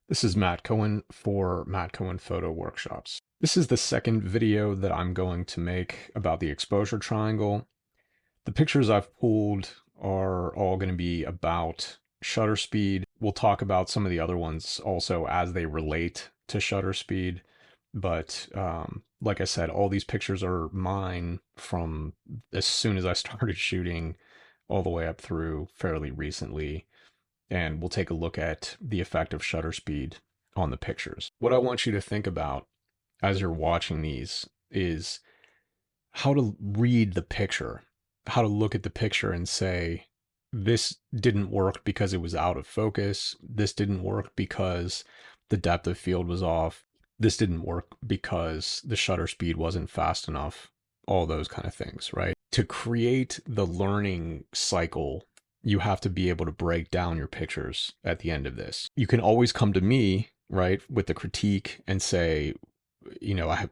This is Matt Cohen for Matt Cohen Photo Workshops. This is the second video that I'm going to make about the exposure triangle. The pictures I've pulled are all going to be about shutter speed. We'll talk about some of the other ones also as they relate to shutter speed. But like I said, all these pictures are mine from as soon as I started shooting all the way up through fairly recently, and we'll take a look at the effect of shutter speed on the pictures. What I want you to think about as you're watching these is how to read the picture, how to look at the picture and say, this didn't work because it was out of focus. This didn't work because the depth of field was off. This didn't work because the shutter speed wasn't fast enough. All those kind of things, right? To create the learning cycle, you have to be able to break down your pictures at the end of this. You can always come to me, right, with the critique and say,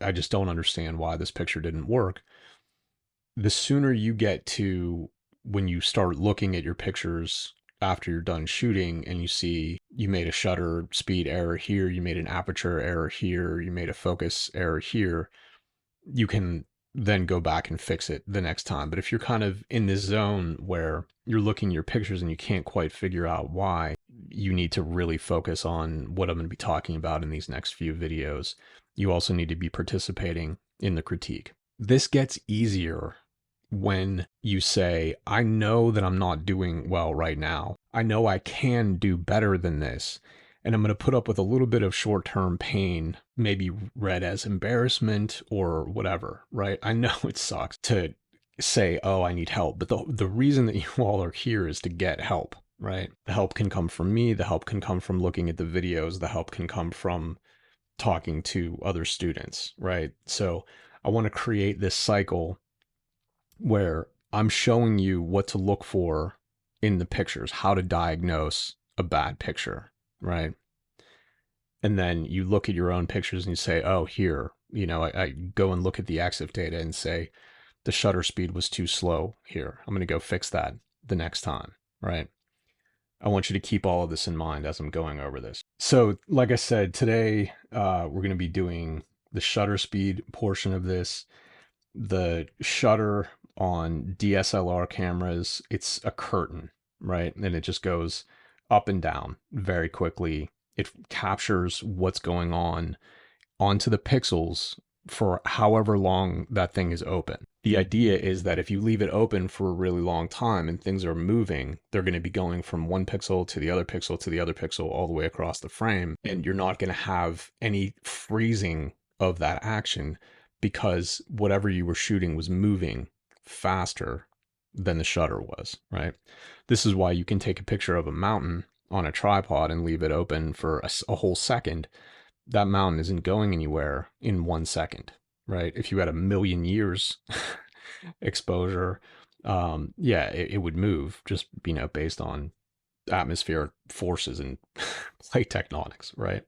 I just don't understand why this picture didn't work. The sooner you get to when you start looking at your pictures after you're done shooting and you see you made a shutter speed error here, you made an aperture error here, you made a focus error here, you can then go back and fix it the next time. But if you're kind of in this zone where you're looking at your pictures and you can't quite figure out why, you need to really focus on what I'm going to be talking about in these next few videos. You also need to be participating in the critique. This gets easier when you say, I know that I'm not doing well right now. I know I can do better than this. And I'm going to put up with a little bit of short-term pain, maybe read as embarrassment or whatever, right? I know it sucks to say, oh, I need help. But the reason that you all are here is to get help, right? The help can come from me. The help can come from looking at the videos. The help can come from talking to other students, right? So I want to create this cycle where I'm showing you what to look for in the pictures, how to diagnose a bad picture, right? And then you look at your own pictures and you say, oh, here, I go and look at the EXIF data and say, the shutter speed was too slow here. I'm going to go fix that the next time, right? I want you to keep all of this in mind as I'm going over this. So like I said, today we're going to be doing the shutter speed portion of this. The shutter on DSLR cameras, it's a curtain, right? And it just goes up and down very quickly. It captures what's going on onto the pixels for however long that thing is open. The idea is that if you leave it open for a really long time and things are moving, they're going to be going from one pixel to the other pixel to the other pixel all the way across the frame. And you're not going to have any freezing of that action because whatever you were shooting was moving faster than the shutter was, right? This is why you can take a picture of a mountain on a tripod and leave it open for a whole second. That mountain isn't going anywhere in 1 second, right? If you had a million years exposure, it would move just, based on atmospheric forces and plate tectonics, right?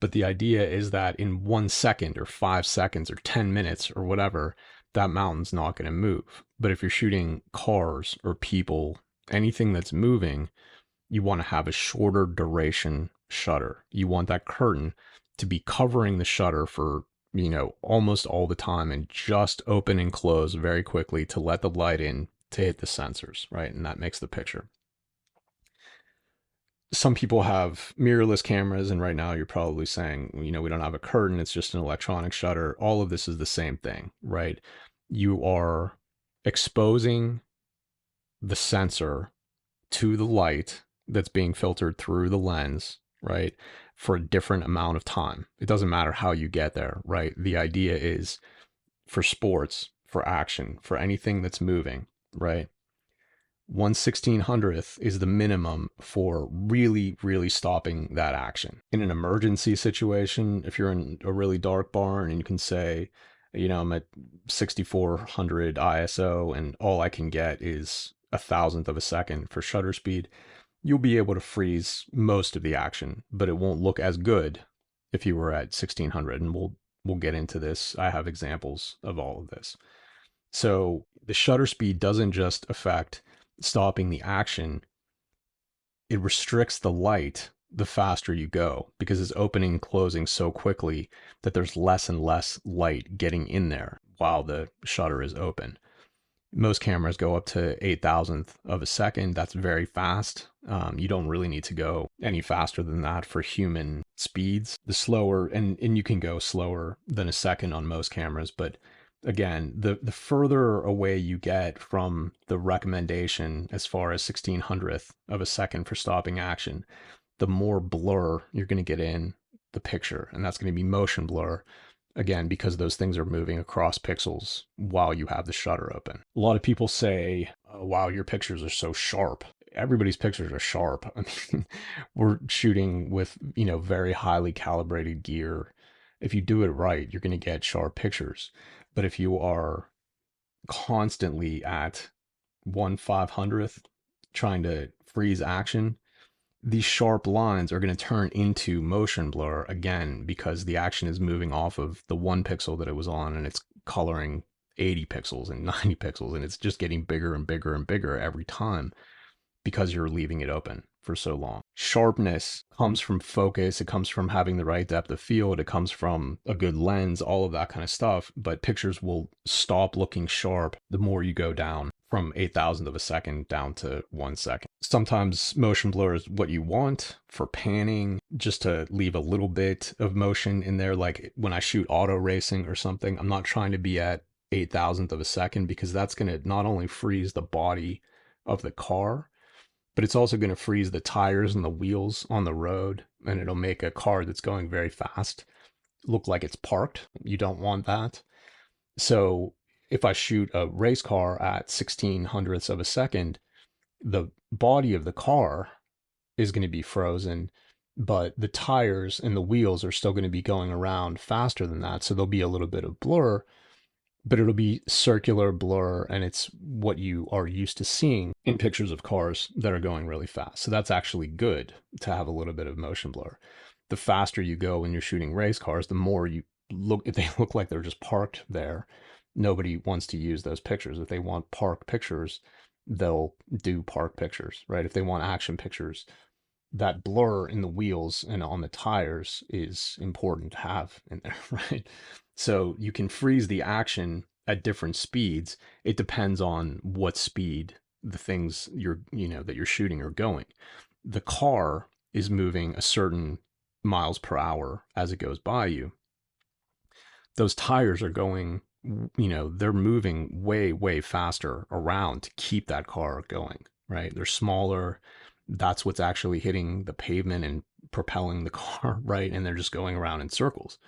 But the idea is that in 1 second or 5 seconds or 10 minutes or whatever, that mountain's not going to move. But if you're shooting cars or people, anything that's moving, you want to have a shorter duration shutter. You want that curtain to be covering the shutter for, almost all the time and just open and close very quickly to let the light in to hit the sensors, right? And that makes the picture. Some people have mirrorless cameras, and right now you're probably saying, we don't have a curtain, it's just an electronic shutter. All of this is the same thing, right? You are exposing the sensor to the light that's being filtered through the lens, right, for a different amount of time. It doesn't matter how you get there, right? The idea is for sports, for action, for anything that's moving, right? 1/1600th is the minimum for really, really stopping that action. In an emergency situation, if you're in a really dark barn and you can say, I'm at 6400 ISO and all I can get is 1,000th of a second for shutter speed, you'll be able to freeze most of the action, but it won't look as good if you were at 1600. And we'll get into this. I have examples of all of this. So the shutter speed doesn't just affect stopping the action, it restricts the light the faster you go, because it's opening and closing so quickly that there's less and less light getting in there while the shutter is open. Most cameras go up to 8,000th of a second. That's very fast. You don't really need to go any faster than that for human speeds. The slower, and you can go slower than a second on most cameras, but again, the further away you get from the recommendation as far as 1600th of a second for stopping action, the more blur you're going to get in the picture, and that's going to be motion blur. Again, because those things are moving across pixels while you have the shutter open. A lot of people say, oh, wow, your pictures are so sharp. Everybody's pictures are sharp. I mean, we're shooting with, very highly calibrated gear. If you do it right, you're going to get sharp pictures. But if you are constantly at 1/500th trying to freeze action, these sharp lines are going to turn into motion blur again, because the action is moving off of the 1 pixel that it was on, and it's coloring 80 pixels and 90 pixels, and it's just getting bigger and bigger and bigger every time because you're leaving it open for so long. Sharpness comes from focus. It comes from having the right depth of field. It comes from a good lens, all of that kind of stuff. But pictures will stop looking sharp the more you go down from 8,000th of a second down to 1 second. Sometimes motion blur is what you want for panning, just to leave a little bit of motion in there. Like when I shoot auto racing or something, I'm not trying to be at 8,000th of a second, because that's going to not only freeze the body of the car, but it's also going to freeze the tires and the wheels on the road, and it'll make a car that's going very fast look like it's parked. You don't want that. So if I shoot a race car at 1600ths of a second, the body of the car is going to be frozen, but the tires and the wheels are still going to be going around faster than that. So there'll be a little bit of blur, but it'll be circular blur, and it's what you are used to seeing in pictures of cars that are going really fast. So that's actually good to have a little bit of motion blur. The faster you go when you're shooting race cars, the more you look, if they look like they're just parked there, nobody wants to use those pictures. If they want park pictures, they'll do park pictures, right? If they want action pictures, that blur in the wheels and on the tires is important to have in there, right? So you can freeze the action at different speeds. It depends on what speed the things that you're shooting are going. The car is moving a certain miles per hour as it goes by you. Those tires are going, they're moving way, way faster around to keep that car going, right? They're smaller. That's what's actually hitting the pavement and propelling the car, right? And they're just going around in circles.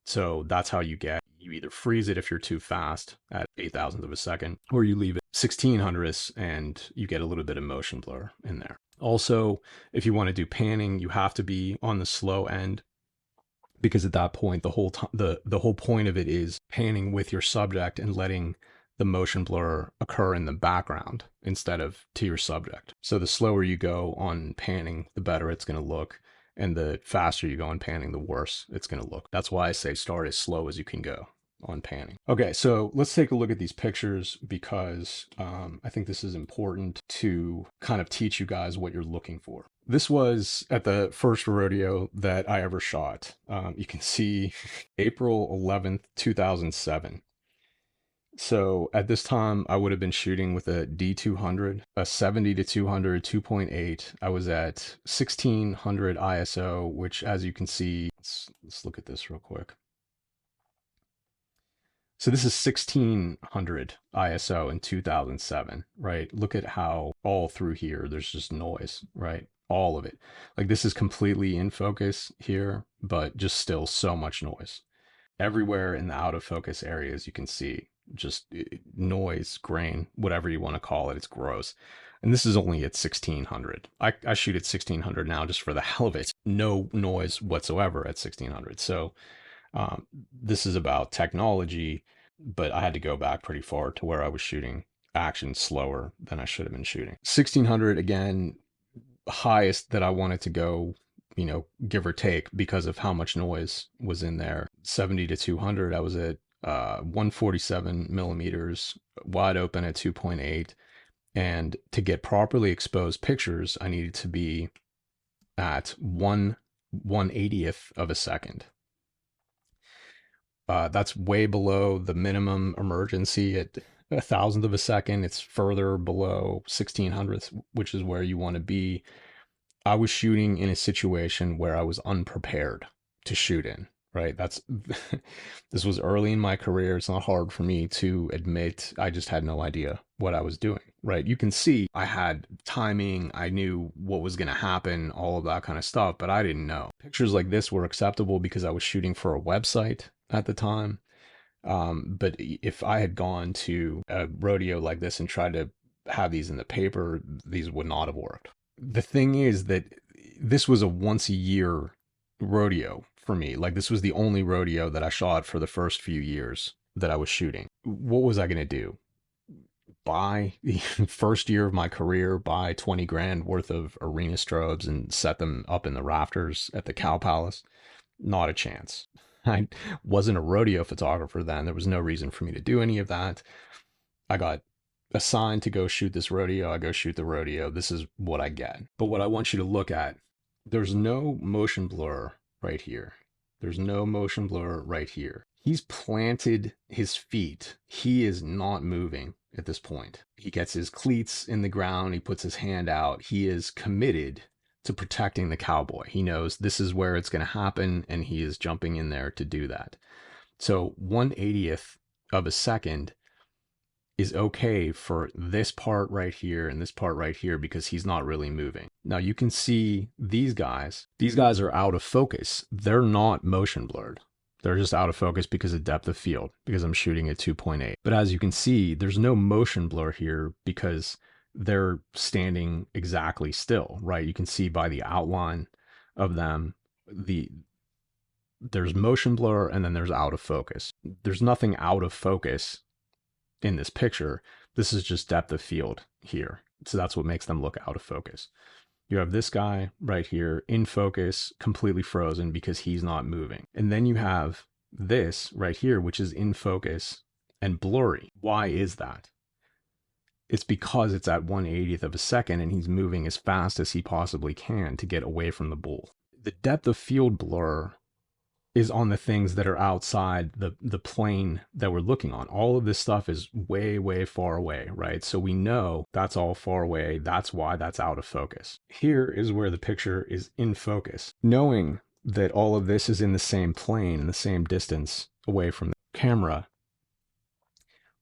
So that's how you either freeze it if you're too fast at 8,000th of a second, or you leave it 1600ths and you get a little bit of motion blur in there. Also, if you want to do panning, you have to be on the slow end, because at that point, the whole point of it is panning with your subject and letting the motion blur occur in the background instead of to your subject. So the slower you go on panning, the better it's going to look. And the faster you go on panning, the worse it's going to look. That's why I say start as slow as you can go on panning. Okay, so let's take a look at these pictures, because I think this is important to kind of teach you guys what you're looking for. This was at the first rodeo that I ever shot. You can see April 11th, 2007. So at this time, I would have been shooting with a D200, a 70-200, 2.8. I was at 1600 ISO, which, as you can see, let's look at this real quick. So this is 1600 ISO in 2007, right? Look at how all through here, there's just noise, right? All of it. Like this is completely in focus here, but just still so much noise. Everywhere in the out of focus areas, you can see just noise, grain, whatever you want to call it. It's gross. And this is only at 1600. I shoot at 1600 now just for the hell of it. No noise whatsoever at 1600. So this is about technology, but I had to go back pretty far to where I was shooting action slower than I should have been shooting. 1600, again, highest that I wanted to go, give or take, because of how much noise was in there. 70-200, I was at 147 millimeters, wide open at 2.8. And to get properly exposed pictures, I needed to be at 1/180th of a second. That's way below the minimum emergency at a thousandth of a second. It's further below 1600ths, which is where you want to be. I was shooting in a situation where I was unprepared to shoot in, right? This was early in my career. It's not hard for me to admit I just had no idea what I was doing, right? You can see I had timing. I knew what was going to happen, all of that kind of stuff, but I didn't know. Pictures like this were acceptable because I was shooting for a website at the time. But if I had gone to a rodeo like this and tried to have these in the paper, these would not have worked. The thing is that this was a once a year rodeo for me. Like, this was the only rodeo that I shot for the first few years that I was shooting. What was I going to do? Buy the first year of my career, buy 20 grand worth of arena strobes and set them up in the rafters at the Cow Palace? Not a chance. I wasn't a rodeo photographer then. There was no reason for me to do any of that. I got assigned to go shoot this rodeo. I go shoot the rodeo. This is what I get. But what I want you to look at, there's no motion blur right here. There's no motion blur right here. He's planted his feet. He is not moving at this point. He gets his cleats in the ground. He puts his hand out. He is committed to protecting the cowboy. He knows this is where it's going to happen, and he is jumping in there to do that. So 1/80th of a second is okay for this part right here and this part right here because he's not really moving. Now you can see these guys are out of focus. They're not motion blurred. They're just out of focus because of depth of field, because I'm shooting at 2.8. But as you can see, there's no motion blur here because they're standing exactly still, right? You can see by the outline of them, there's motion blur and then there's out of focus. There's nothing out of focus in this picture. This is just depth of field here. So that's what makes them look out of focus. You have this guy right here in focus, completely frozen because he's not moving. And then you have this right here, which is in focus and blurry. Why is that? It's because it's at 1/80th of a second and he's moving as fast as he possibly can to get away from the bull. The depth of field blur is on the things that are outside the plane that we're looking on. All of this stuff is way, way far away, right? So we know that's all far away. That's why that's out of focus. Here is where the picture is in focus. Knowing that all of this is in the same plane and the same distance away from the camera,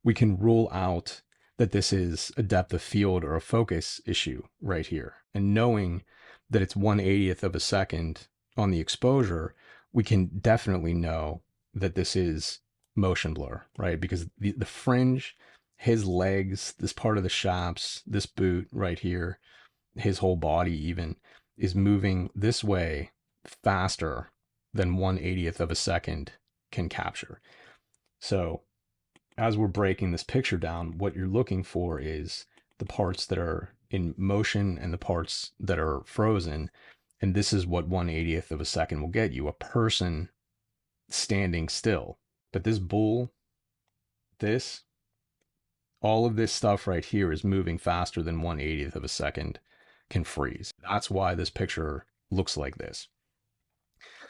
we can rule out that this is a depth of field or a focus issue right here. And knowing that it's 1/80th of a second on the exposure, we can definitely know that this is motion blur, right? Because the fringe, his legs, this part of the shaps, this boot right here, his whole body even is moving this way faster than 1/80th of a second can capture. So as we're breaking this picture down, what you're looking for is the parts that are in motion and the parts that are frozen. And this is what 1/80th of a second will get you, a person standing still. But this bull, all of this stuff right here is moving faster than 1/80th of a second can freeze. That's why this picture looks like this.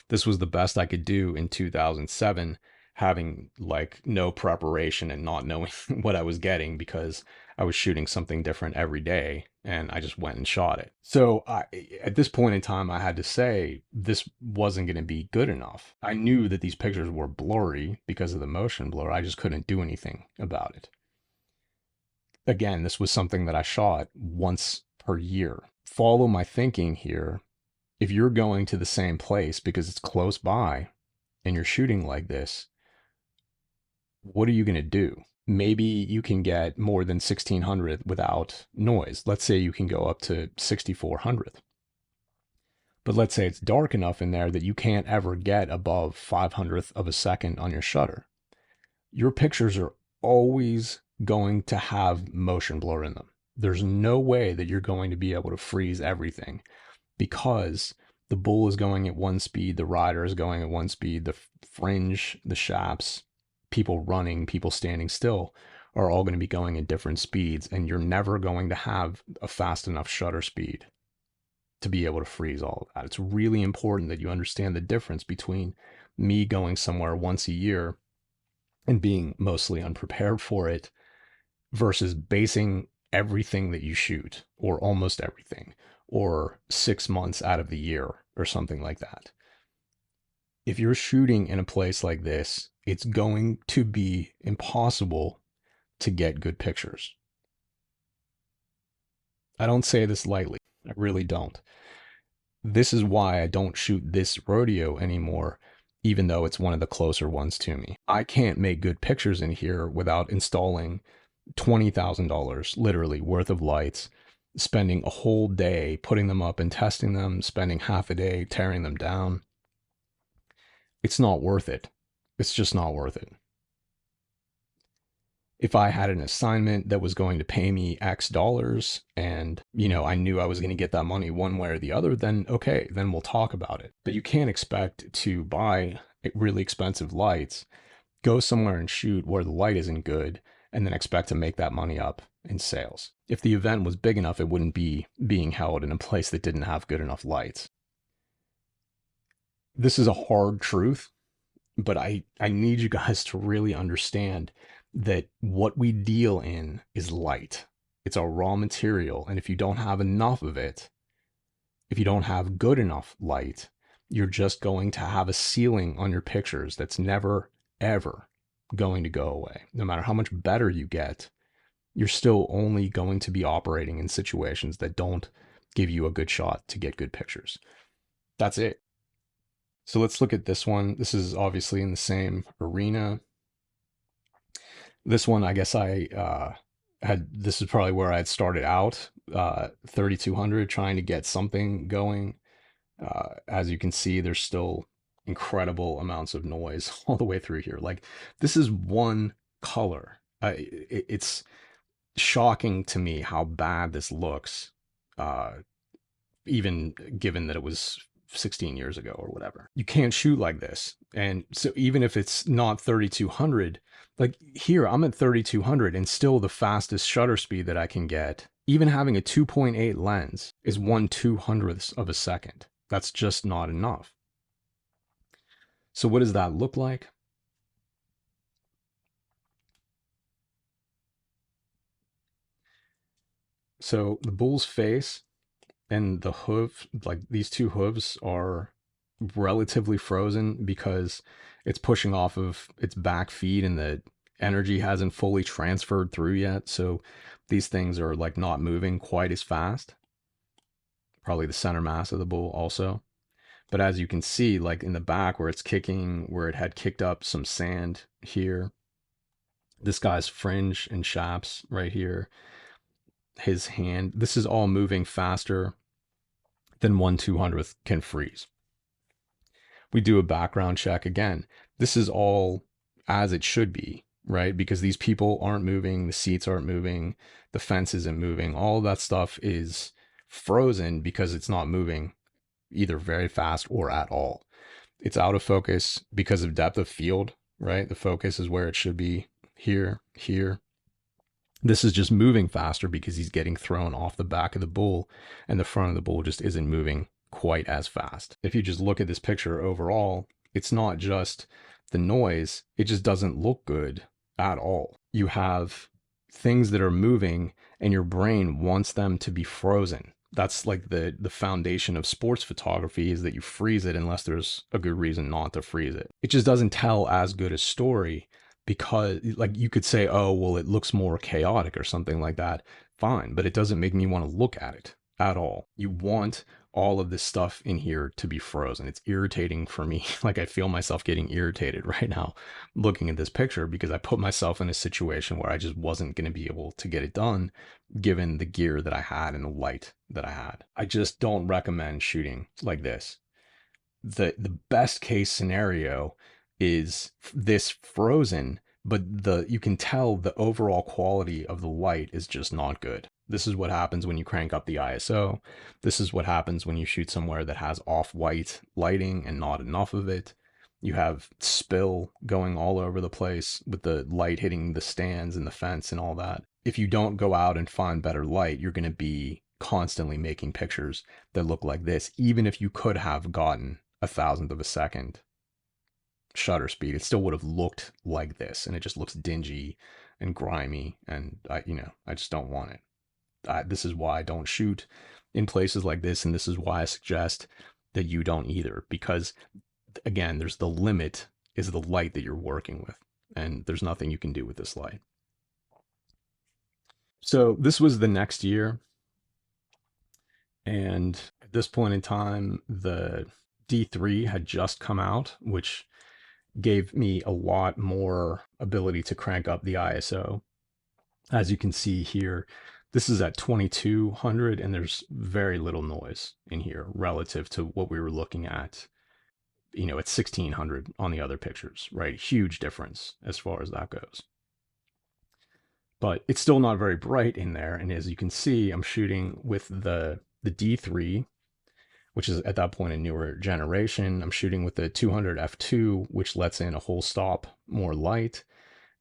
This was the best I could do in 2007, having like no preparation and not knowing what I was getting because I was shooting something different every day and I just went and shot it. So at this point in time, I had to say this wasn't going to be good enough. I knew that these pictures were blurry because of the motion blur. I just couldn't do anything about it. Again, this was something that I shot once per year. Follow my thinking here. If you're going to the same place because it's close by and you're shooting like this, what are you going to do? Maybe you can get more than 1600 without noise. Let's say you can go up to 6400. But let's say it's dark enough in there that you can't ever get above 500th of a second on your shutter. Your pictures are always going to have motion blur in them. There's no way that you're going to be able to freeze everything because the bull is going at one speed, the rider is going at one speed, the fringe, the shaps, people running, people standing still are all going to be going at different speeds, and you're never going to have a fast enough shutter speed to be able to freeze all of that. It's really important that you understand the difference between me going somewhere once a year and being mostly unprepared for it versus basing everything that you shoot, or almost everything, or 6 months out of the year, or something like that. If you're shooting in a place like this, it's going to be impossible to get good pictures. I don't say this lightly. I really don't. This is why I don't shoot this rodeo anymore, even though it's one of the closer ones to me. I can't make good pictures in here without installing $20,000 literally worth of lights, spending a whole day putting them up and testing them, spending half a day tearing them down. It's not worth it. It's just not worth it. If I had an assignment that was going to pay me X dollars and, I knew I was going to get that money one way or the other, then okay, then we'll talk about it. But you can't expect to buy really expensive lights, go somewhere and shoot where the light isn't good, and then expect to make that money up in sales. If the event was big enough, it wouldn't be being held in a place that didn't have good enough lights. This is a hard truth, but I need you guys to really understand that what we deal in is light. It's a raw material. And if you don't have enough of it, if you don't have good enough light, you're just going to have a ceiling on your pictures that's never, ever going to go away. No matter how much better you get, you're still only going to be operating in situations that don't give you a good shot to get good pictures. That's it. So let's look at this one. This is obviously in the same arena. This one, I guess this is probably where I had started out, 3200, trying to get something going. As you can see, there's still incredible amounts of noise all the way through here. Like, this is one color. It's shocking to me how bad this looks, even given that it was 16 years ago or whatever. You can't shoot like this. And so even if it's not 3200, like here I'm at 3200 and still the fastest shutter speed that I can get, even having a 2.8 lens, is 1/200th of a second. That's just not enough. So what does that look like? So the bull's face and the hoof, like these two hooves, are relatively frozen because it's pushing off of its back feet and the energy hasn't fully transferred through yet. So these things are like not moving quite as fast. Probably the center mass of the bull also. But as you can see, like in the back where it's kicking, where it had kicked up some sand here, this guy's fringe and chaps right here, his hand, this is all moving faster than 1/200th can freeze. We do a background check again. This is all as it should be, right? Because these people aren't moving, the seats aren't moving, the fence isn't moving. All of that stuff is frozen because it's not moving either very fast or at all. It's out of focus because of depth of field, right? The focus is where it should be, here, here. This is just moving faster because he's getting thrown off the back of the bull, and the front of the bull just isn't moving quite as fast. If you just look at this picture overall, it's not just the noise, it just doesn't look good at all. You have things that are moving and your brain wants them to be frozen. That's like the foundation of sports photography, is that you freeze it unless there's a good reason not to freeze it. It just doesn't tell as good a story, because like you could say, oh, well, it looks more chaotic or something like that. Fine, but it doesn't make me want to look at it at all. You want all of this stuff in here to be frozen. It's irritating for me. Like, I feel myself getting irritated right now looking at this picture, because I put myself in a situation where I just wasn't going to be able to get it done given the gear that I had and the light that I had. I just don't recommend shooting like this. The best case scenario is this frozen, but you can tell the overall quality of the light is just not good. This is what happens when you crank up the ISO. This is what happens when you shoot somewhere that has off-white lighting and not enough of it. You have spill going all over the place with the light hitting the stands and the fence and all that. If you don't go out and find better light, you're going to be constantly making pictures that look like this, even if you could have gotten 1,000th of a second shutter speed, it still would have looked like this, and it just looks dingy and grimy, and I just don't want it. This is why I don't shoot in places like this, and this is why I suggest that you don't either, because again, there's the limit is the light that you're working with, and there's nothing you can do with this light. So this was the next year, and at this point in time, the D3 had just come out, which gave me a lot more ability to crank up the ISO. As you can see here, this is at 2200, and there's very little noise in here relative to what we were looking at, at 1600 on the other pictures, right? Huge difference as far as that goes. But it's still not very bright in there. And as you can see, I'm shooting with the D3, which is at that point a newer generation. I'm shooting with the 200 f2, which lets in a whole stop more light.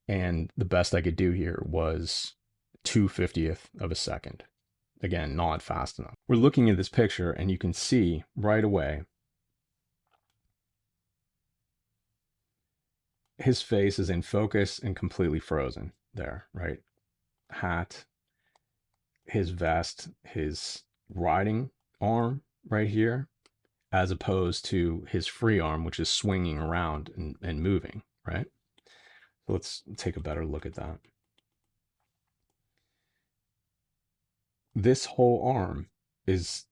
And the best I could do here was 2/50th of a second. Again, not fast enough. We're looking at this picture, and you can see right away his face is in focus and completely frozen there, right? Hat, his vest, his riding arm right here, as opposed to his free arm, which is swinging around and moving, right? So let's take a better look at that. This whole arm is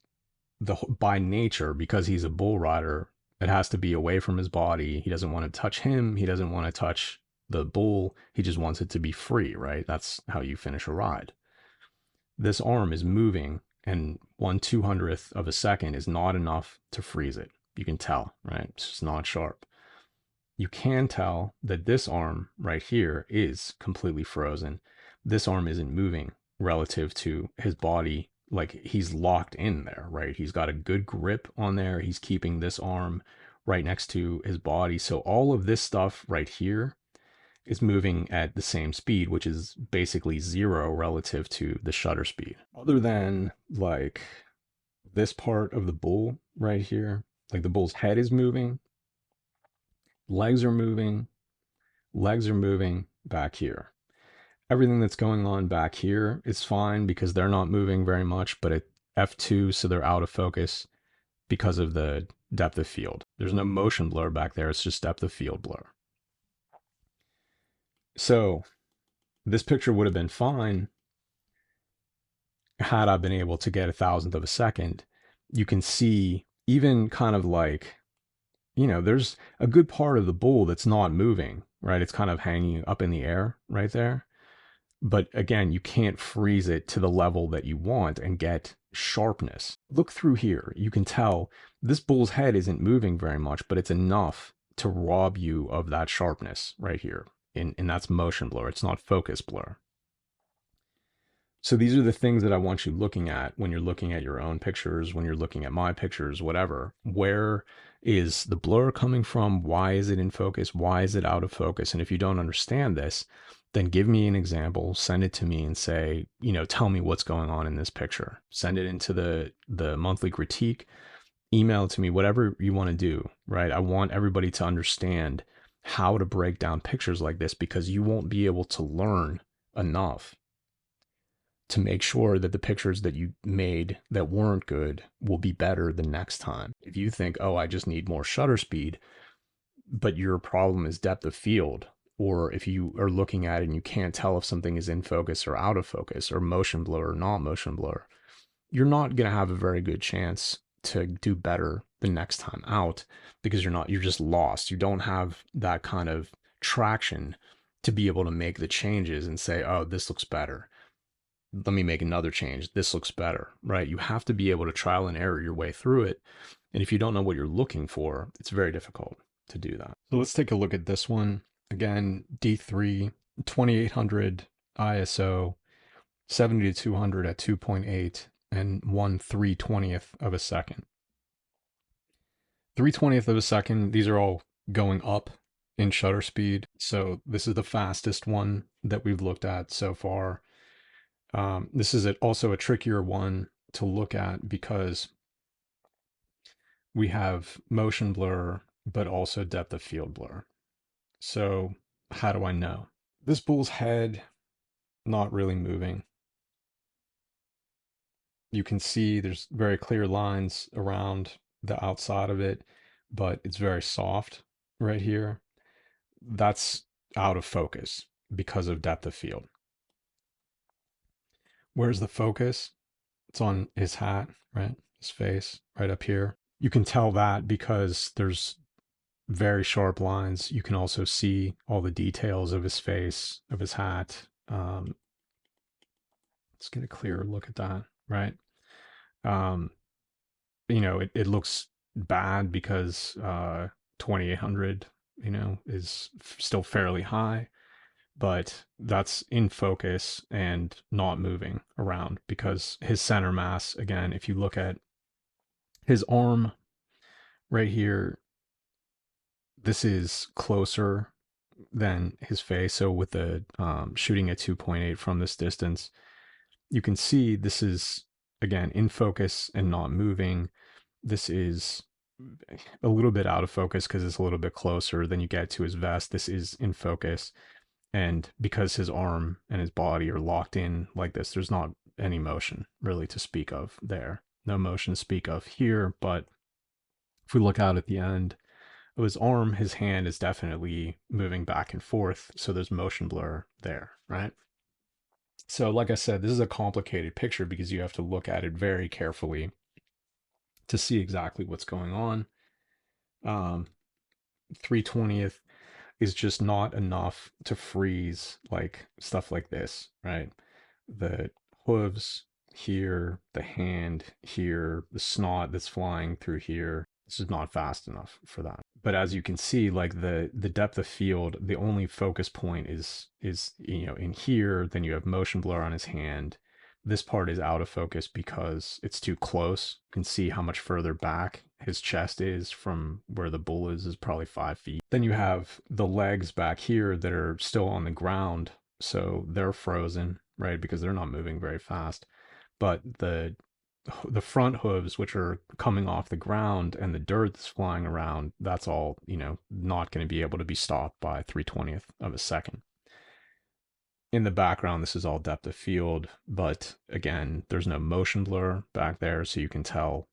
by nature, because he's a bull rider, it has to be away from his body. He doesn't want to touch him. He doesn't want to touch the bull. He just wants it to be free, right? That's how you finish a ride. This arm is moving, and 1/200th of a second is not enough to freeze it. You can tell, right? It's just not sharp. You can tell that this arm right here is completely frozen. This arm isn't moving relative to his body. Like, he's locked in there, right? He's got a good grip on there. He's keeping this arm right next to his body. So all of this stuff right here is moving at the same speed, which is basically 0 relative to the shutter speed. Other than like this part of the bull right here, like the bull's head is moving, legs are moving back here. Everything that's going on back here is fine because they're not moving very much, but at f2, so they're out of focus because of the depth of field. There's no motion blur back there. It's just depth of field blur. So this picture would have been fine had I been able to get 1,000th of a second. You can see even kind of like, there's a good part of the bull that's not moving, right? It's kind of hanging up in the air right there. But again, you can't freeze it to the level that you want and get sharpness. Look through here. You can tell this bull's head isn't moving very much, but it's enough to rob you of that sharpness right here. And that's motion blur. It's not focus blur. So these are the things that I want you looking at when you're looking at your own pictures, when you're looking at my pictures, whatever. Where is the blur coming from? Why is it in focus? Why is it out of focus? And if you don't understand this, then give me an example, send it to me and say, tell me what's going on in this picture. Send it into the monthly critique, email it to me, whatever you want to do, right? I want everybody to understand how to break down pictures like this, because you won't be able to learn enough to make sure that the pictures that you made that weren't good will be better the next time. If you think, oh, I just need more shutter speed, but your problem is depth of field, or if you are looking at it and you can't tell if something is in focus or out of focus, or motion blur or not motion blur, you're not going to have a very good chance to do better the next time out, because you're just lost. You don't have that kind of traction to be able to make the changes and say, oh, this looks better. Let me make another change. This looks better, right? You have to be able to trial and error your way through it. And if you don't know what you're looking for, it's very difficult to do that. So let's take a look at this one. Again, D3, 2800 ISO, 70 to 200 at 2.8, and 1/320th of a second. 3/20th of a second, these are all going up in shutter speed. So this is the fastest one that we've looked at so far. This is also a trickier one to look at because we have motion blur, but also depth of field blur. So how do I know? This bull's head not really moving. You can see there's very clear lines around the outside of it, but it's very soft right here. That's out of focus because of depth of field. Where's the focus? It's on his hat, right? His face right up here. You can tell that because there's very sharp lines. You can also see all the details of his face, of his hat. Let's get a clearer look at that, right? Um, it looks bad because 2800, is still fairly high, but that's in focus and not moving around because his center mass, again, if you look at his arm right here, this is closer than his face. So with the shooting at 2.8 from this distance, you can see this is, again, in focus and not moving. This is a little bit out of focus because it's a little bit closer. Than you get to his vest. This is in focus. And because his arm and his body are locked in like this, there's not any motion really to speak of there. No motion to speak of here. But if we look out at the end of his arm, his hand is definitely moving back and forth. So there's motion blur there, right? So like I said, this is a complicated picture because you have to look at it very carefully to see exactly what's going on. 3/20th is just not enough to freeze like stuff like this, right? The hooves here, the hand here, the snot that's flying through here. This is not fast enough for that. But as you can see, like the depth of field, the only focus point is in here. Then you have motion blur on his hand. This part is out of focus because it's too close. You can see how much further back his chest is from where the bull is probably 5 feet. Then you have the legs back here that are still on the ground. So they're frozen, right? Because they're not moving very fast. But the front hooves, which are coming off the ground, and the dirt that's flying around, that's all, not going to be able to be stopped by 3/20th of a second. In the background, this is all depth of field, but again, there's no motion blur back there, so you can tell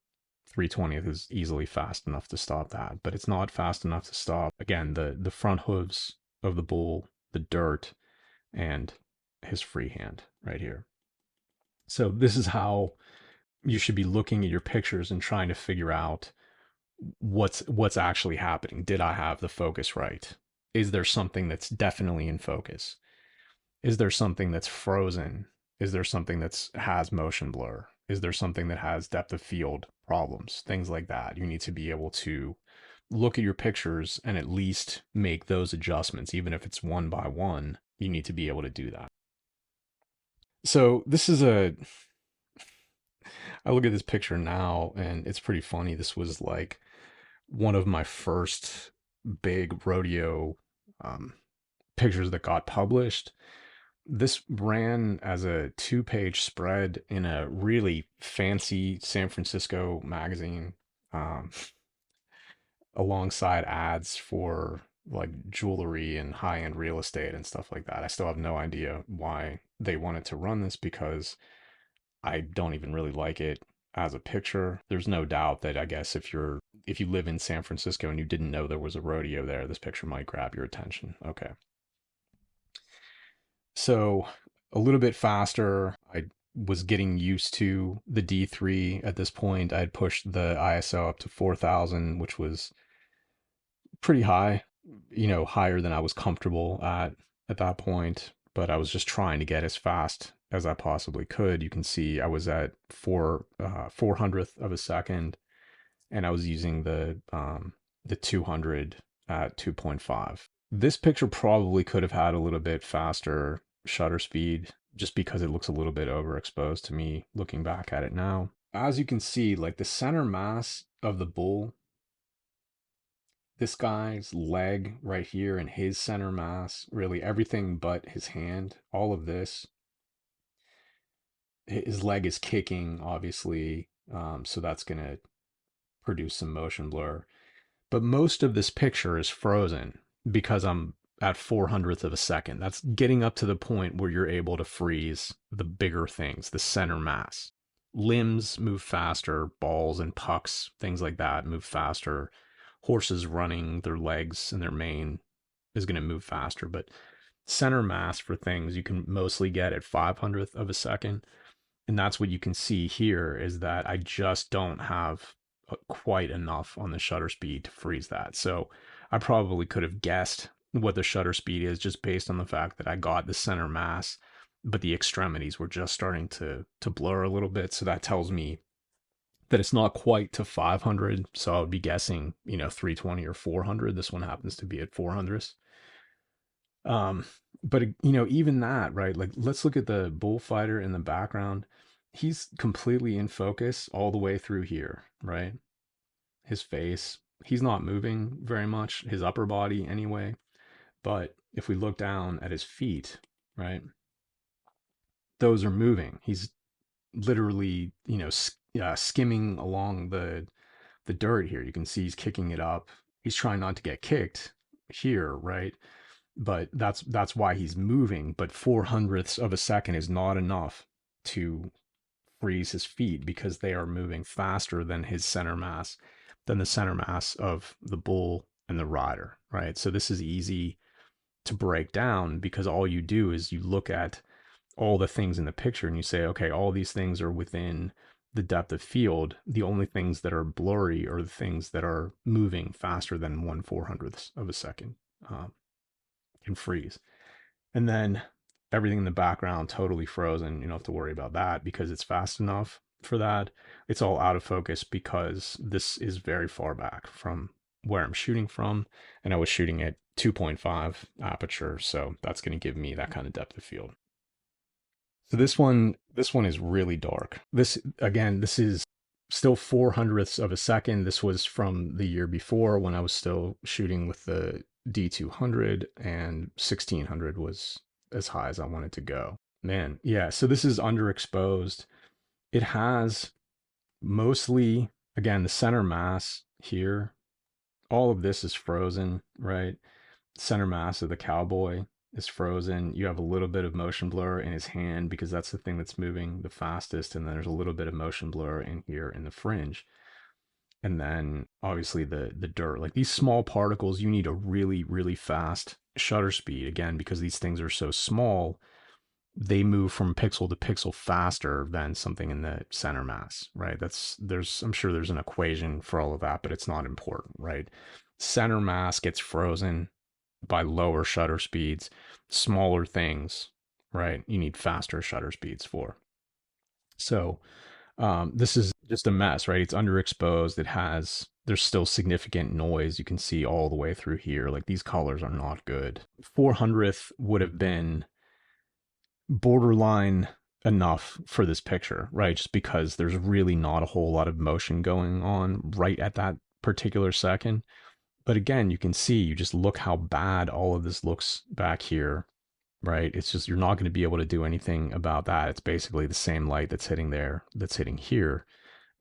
3/20th is easily fast enough to stop that, but it's not fast enough to stop, again, the front hooves of the bull, the dirt, and his free hand right here. So this is how you should be looking at your pictures and trying to figure out what's actually happening. Did I have the focus right? Is there something that's definitely in focus? Is there something that's frozen? Is there something that has motion blur? Is there something that has depth of field problems? Things like that. You need to be able to look at your pictures and at least make those adjustments. Even if it's one by one, you need to be able to do that. So this is I look at this picture now and it's pretty funny. This was like one of my first big rodeo pictures that got published. This ran as a 2-page spread in a really fancy San Francisco magazine, alongside ads for like jewelry and high-end real estate and stuff like that. I still have no idea why they wanted to run this because I don't even really like it as a picture. There's no doubt that I guess if you live in San Francisco and you didn't know there was a rodeo there, this picture might grab your attention. Okay. So a little bit faster. I was getting used to the D3 at this point. I had pushed the ISO up to 4000, which was pretty high, higher than I was comfortable at that point. But I was just trying to get as fast as I possibly could. You can see I was at 400th of a second, and I was using the 200 at 2.5. This picture probably could have had a little bit faster shutter speed just because it looks a little bit overexposed to me looking back at it now. As you can see, like the center mass of the bull, this guy's leg right here and his center mass, really everything but his hand, all of this, his leg is kicking, obviously, so that's going to produce some motion blur. But most of this picture is frozen because I'm at 400th of a second. That's getting up to the point where you're able to freeze the bigger things, the center mass. Limbs move faster, balls and pucks, things like that move faster. Horses running, their legs and their mane is going to move faster, but center mass for things you can mostly get at 500th of a second. And that's what you can see here is that I just don't have quite enough on the shutter speed to freeze that. So I probably could have guessed what the shutter speed is just based on the fact that I got the center mass, but the extremities were just starting to blur a little bit. So that tells me that it's not quite to 500. So I would be guessing, 320 or 400. This one happens to be at 400. Um, but even that, right? Like, let's look at the bullfighter in the background. He's completely in focus all the way through here, right? His face, he's not moving very much, his upper body anyway. But if we look down at his feet, right, those are moving. He's literally, skimming along the dirt here. You can see he's kicking it up. He's trying not to get kicked here, right? But that's why he's moving. But 400ths of a second is not enough to freeze his feet because they are moving faster than his center mass, than the center mass of the bull and the rider, right? So this is easy to break down because all you do is you look at all the things in the picture and you say, okay, all these things are within the depth of field. The only things that are blurry are the things that are moving faster than 1/400th of a second can freeze. And then everything in the background totally frozen. You don't have to worry about that because it's fast enough for that. It's all out of focus because this is very far back from where I'm shooting from. And I was shooting at 2.5 aperture. So that's going to give me that kind of depth of field. So this one is really dark. This is still 400ths of a second. This was from the year before when I was still shooting with the D200, and 1600 was as high as I wanted to go. Man, yeah. So this is underexposed. It has mostly, again, the center mass here. All of this is frozen, right? Center mass of the cowboy is frozen. You have a little bit of motion blur in his hand because that's the thing that's moving the fastest. And then there's a little bit of motion blur in here in the fringe. And then obviously the dirt, like these small particles, you need a really, really fast shutter speed again, because these things are so small, they move from pixel to pixel faster than something in the center mass, right? I'm sure there's an equation for all of that, but it's not important, right? Center mass gets frozen by lower shutter speeds. Smaller things, right, you need faster shutter speeds for. So this is just a mess, right? It's underexposed. There's still significant noise. You can see all the way through here. Like, these colors are not good. 400th would have been borderline enough for this picture, right? Just because there's really not a whole lot of motion going on right at that particular second. But again, you can see, you just look how bad all of this looks back here, right? It's just, you're not going to be able to do anything about that. It's basically the same light that's hitting there, that's hitting here.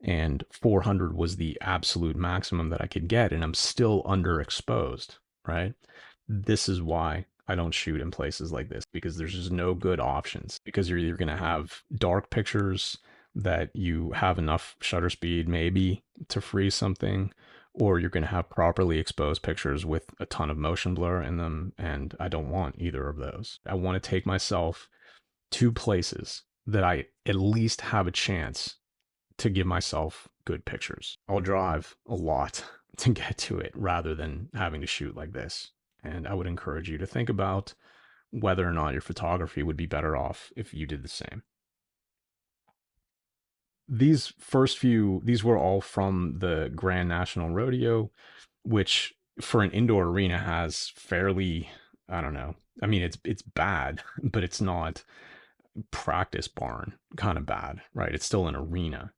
And 400 was the absolute maximum that I could get, and I'm still underexposed, right? This is why I don't shoot in places like this, because there's just no good options. Because you're either going to have dark pictures that you have enough shutter speed maybe to freeze something, or you're going to have properly exposed pictures with a ton of motion blur in them, and I don't want either of those. I want to take myself to places that I at least have a chance to give myself good pictures. I'll drive a lot to get to it rather than having to shoot like this. And I would encourage you to think about whether or not your photography would be better off if you did the same. These first few, these were all from the Grand National Rodeo, which for an indoor arena has fairly, I don't know. I mean, it's bad, but it's not practice barn kind of bad, right? It's still an arena.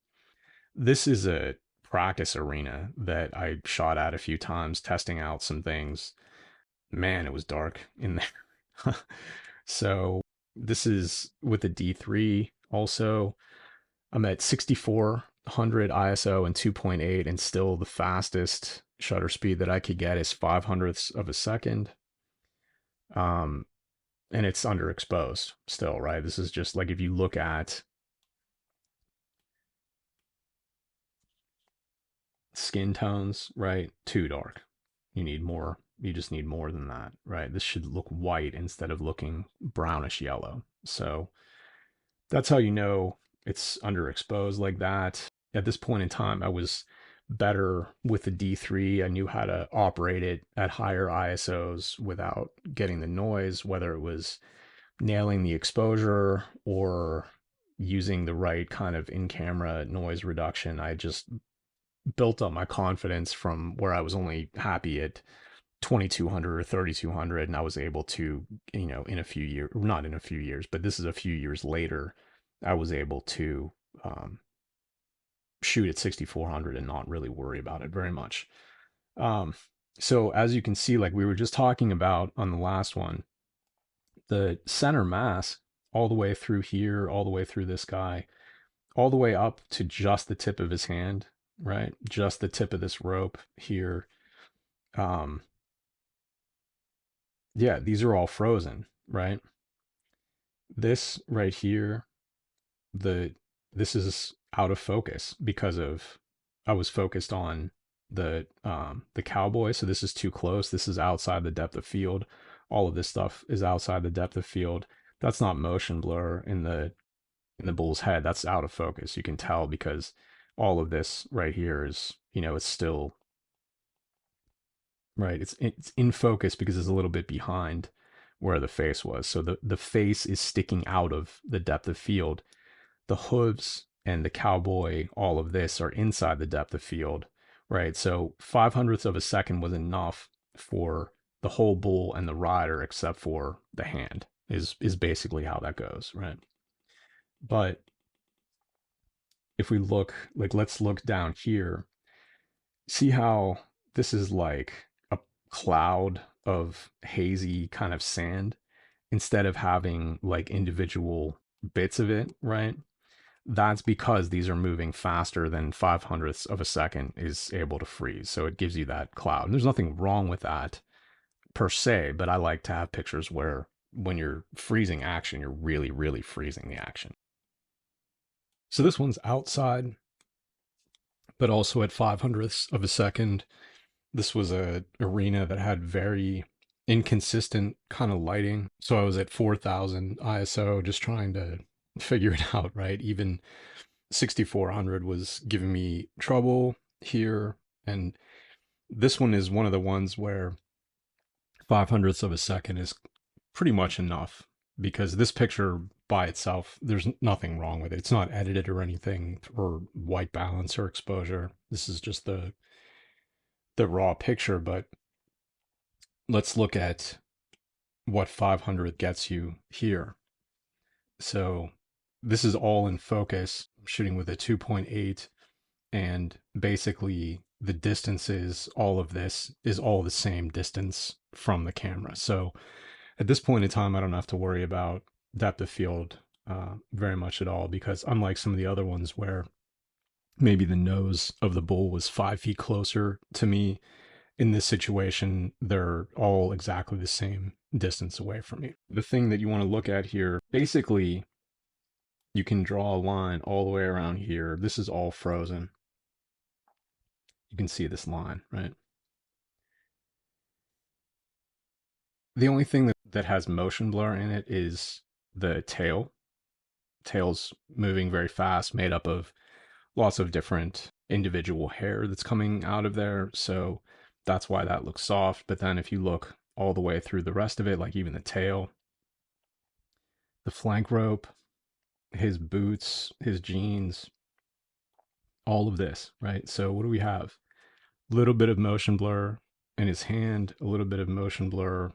This is a practice arena that I shot at a few times, testing out some things. Man, it was dark in there. So this is with a D3 Also, I'm at 6400 ISO and 2.8, and still the fastest shutter speed that I could get is 500ths of a second. Um, and it's underexposed still, right? This is just like if you look at skin tones, right? Too dark. You need more. You just need more than that, right? This should look white instead of looking brownish yellow. So that's how you know it's underexposed like that. At this point in time, I was better with the D3. I knew how to operate it at higher ISOs without getting the noise, whether it was nailing the exposure or using the right kind of in-camera noise reduction. I just built up my confidence from where I was only happy at 2200 or 3200, and I was able to, in a few years, not in a few years, but this is a few years later, I was able to shoot at 6400 and not really worry about it very much. um, so as you can see, like we were just talking about on the last one, the center mass all the way through here, all the way through this guy, all the way up to just the tip of his hand, right? Just the tip of this rope here. Um, yeah, these are all frozen, right? This right here, the this is out of focus because of I was focused on the cowboy, so this is too close. This is outside the depth of field. All of this stuff is outside the depth of field. That's not motion blur in the bull's head. That's out of focus. You can tell because all of this right here is, it's still right. It's in focus because it's a little bit behind where the face was. So the face is sticking out of the depth of field. The hooves and the cowboy, all of this are inside the depth of field, right? So 500ths of a second was enough for the whole bull and the rider, except for the hand, is basically how that goes, right? But if we look, like, let's look down here, see how this is like a cloud of hazy kind of sand instead of having like individual bits of it, right? That's because these are moving faster than 500ths of a second is able to freeze. So it gives you that cloud. And there's nothing wrong with that per se, but I like to have pictures where when you're freezing action, you're really, really freezing the action. So this one's outside, but also at 500ths of a second. This was a arena that had very inconsistent kind of lighting. So I was at 4000 ISO just trying to figure it out, right? Even 6400 was giving me trouble here. And this one is one of the ones where 500ths of a second is pretty much enough, because this picture by itself, there's nothing wrong with it. It's not edited or anything, or white balance or exposure. This is just the raw picture. But let's look at what 500 gets you here. So this is all in focus. I'm shooting with a 2.8, and basically the distances, all of this is all the same distance from the camera. So at this point in time, I don't have to worry about depth of field very much at all, because unlike some of the other ones where maybe the nose of the bull was 5 feet closer to me, in this situation, they're all exactly the same distance away from me. The thing that you want to look at here, basically, you can draw a line all the way around here. This is all frozen. You can see this line, right? The only thing that has motion blur in it is the tail. Tail's moving very fast, made up of lots of different individual hair that's coming out of there. So that's why that looks soft. But then if you look all the way through the rest of it, like even the tail, the flank rope, his boots, his jeans, all of this, right? So what do we have? A little bit of motion blur in his hand, a little bit of motion blur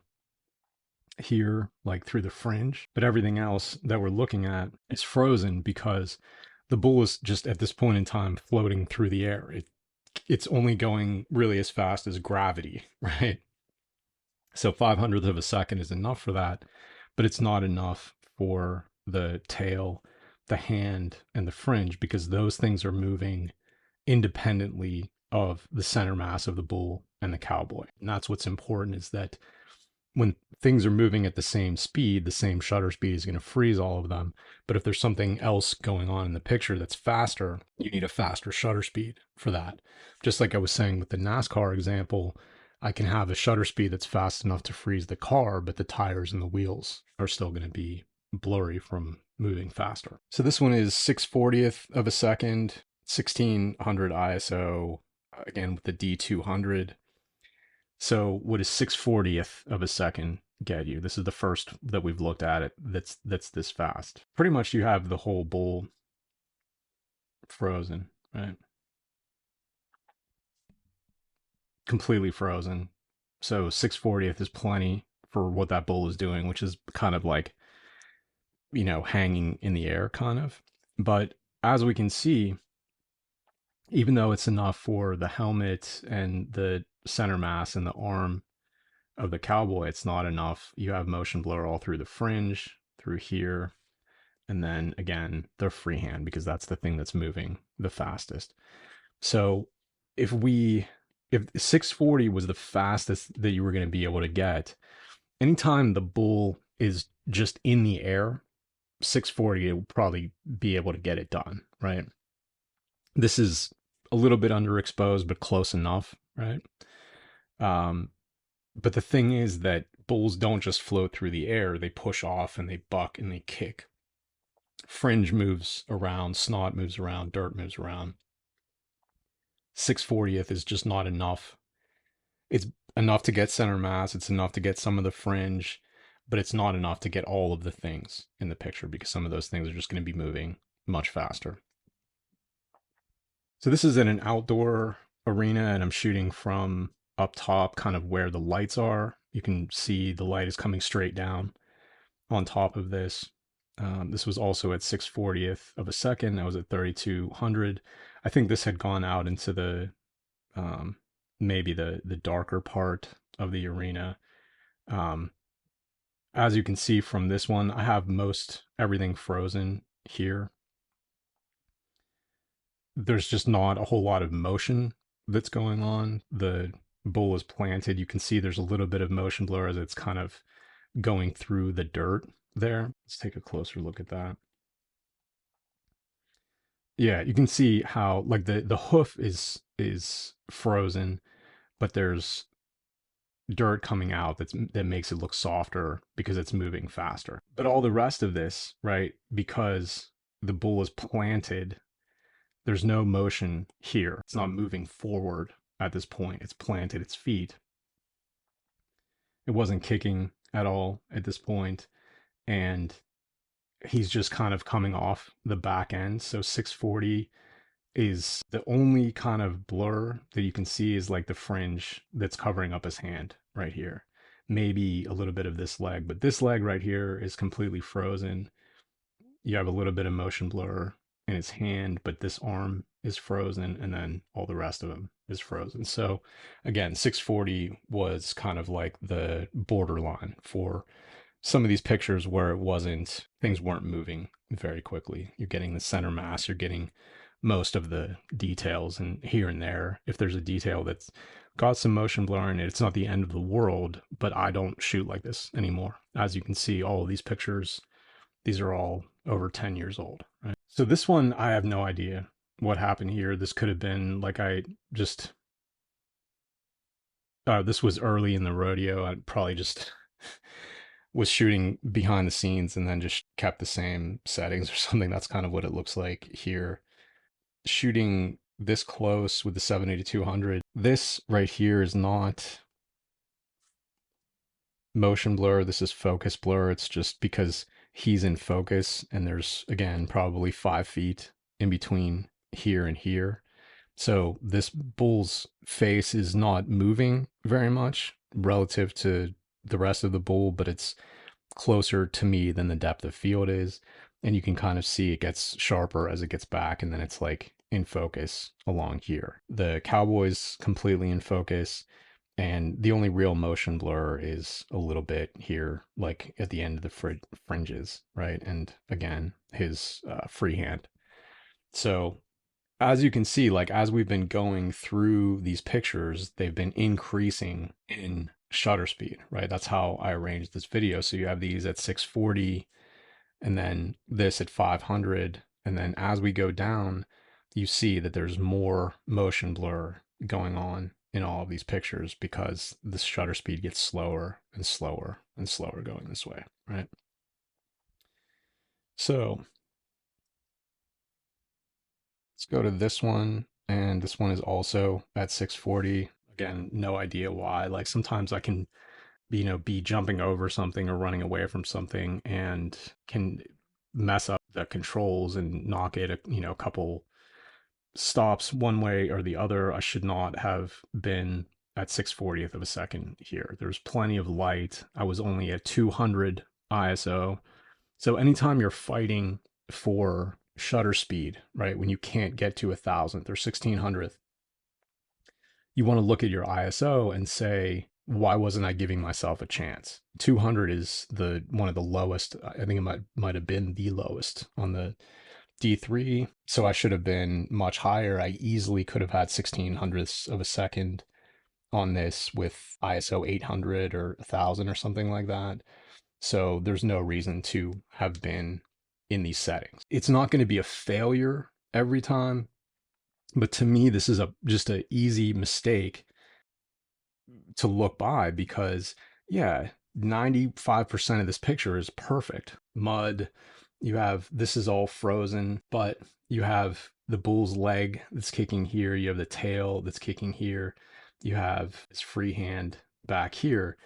here, like through the fringe, but everything else that we're looking at is frozen because the bull is just at this point in time floating through the air. It's only going really as fast as gravity, right? So 500th of a second is enough for that, but it's not enough for the tail, the hand and the fringe, because those things are moving independently of the center mass of the bull and the cowboy. And that's what's important, is that when things are moving at the same speed, the same shutter speed is going to freeze all of them. But if there's something else going on in the picture that's faster, you need a faster shutter speed for that. Just like I was saying with the NASCAR example, I can have a shutter speed that's fast enough to freeze the car, but the tires and the wheels are still going to be blurry from moving faster. So this one is 6/40th of a second, 1600 ISO, again with the D200. So what is 6/40th of a second get you? This is the first that we've looked at it that's this fast. Pretty much you have the whole bull frozen, right? Completely frozen. So 6/40th is plenty for what that bull is doing, which is kind of like, hanging in the air kind of. But as we can see, even though it's enough for the helmet and the center mass and the arm of the cowboy, it's not enough. You have motion blur all through the fringe, through here, and then again, the freehand, because that's the thing that's moving the fastest. So if 640 was the fastest that you were going to be able to get, anytime the bull is just in the air, 640 it will probably be able to get it done, right? This is a little bit underexposed, but close enough, right? But the thing is that bulls don't just float through the air. They push off and they buck and they kick. Fringe moves around, snot moves around, dirt moves around. 6/40th is just not enough. It's enough to get center mass. It's enough to get some of the fringe, but it's not enough to get all of the things in the picture, because some of those things are just going to be moving much faster. So this is in an outdoor arena, and I'm shooting from up top, kind of where the lights are. You can see the light is coming straight down on top of this. This was also at 6/40th of a second. I was at 3200. I think this had gone out into the maybe the darker part of the arena. As you can see from this one, I have most everything frozen here. There's just not a whole lot of motion that's going on. The bull is planted. You can see there's a little bit of motion blur as it's kind of going through the dirt there. Let's take a closer look at that. Yeah, you can see how like the hoof is frozen, but there's dirt coming out that makes it look softer because it's moving faster. But all the rest of this, right, because the bull is planted, there's no motion here. It's not moving forward at this point. It's planted its feet. It wasn't kicking at all at this point, and he's just kind of coming off the back end. So 640 is the only kind of blur that you can see is like the fringe that's covering up his hand right here. Maybe a little bit of this leg, but this leg right here is completely frozen. You have a little bit of motion blur in his hand, but this arm is frozen, and then all the rest of him is frozen. So again, 640 was kind of like the borderline for some of these pictures where things weren't moving very quickly. You're getting the center mass, you're getting most of the details, and here and there, if there's a detail that's got some motion blur in it, it's not the end of the world, but I don't shoot like this anymore. As you can see, all of these pictures, these are all over 10 years old, right? So this one, I have no idea what happened here. This could have been like this was early in the rodeo. I probably just was shooting behind the scenes and then just kept the same settings or something. That's kind of what it looks like here. Shooting this close with the 780-200. This right here is not motion blur. This is focus blur. It's just because he's in focus, and there's, again, probably 5 feet in between here and here. So this bull's face is not moving very much relative to the rest of the bull, but it's closer to me than the depth of field is. And you can kind of see it gets sharper as it gets back, and then it's like in focus along here. The cowboy's completely in focus. And the only real motion blur is a little bit here, like at the end of the fringes, right? And again, his freehand. So as you can see, like as we've been going through these pictures, they've been increasing in shutter speed, right? That's how I arranged this video. So you have these at 640 and then this at 500. And then as we go down, you see that there's more motion blur going on in all of these pictures because the shutter speed gets slower and slower and slower going this way, right? So let's go to this one. And this one is also at 640. Again, no idea why. Like sometimes I can, be jumping over something or running away from something and can mess up the controls and knock it, a couple stops one way or the other. I should not have been at 640th of a second here. There's plenty of light. I was only at 200 ISO. So anytime you're fighting for shutter speed, right, when you can't get to 1,000th or 1,600th, you want to look at your ISO and say, why wasn't I giving myself a chance? 200 is the one of the lowest. I think it might have been the lowest on the D3. So I should have been much higher. I easily could have had 1,600ths of a second on this with ISO 800 or 1,000 or something like that. So there's no reason to have been in these settings. It's not going to be a failure every time, but to me, this is just an easy mistake to look by because, yeah, 95% of this picture is perfect. Mud, this is all frozen, but you have the bull's leg that's kicking here. You have the tail that's kicking here. You have his free hand back here.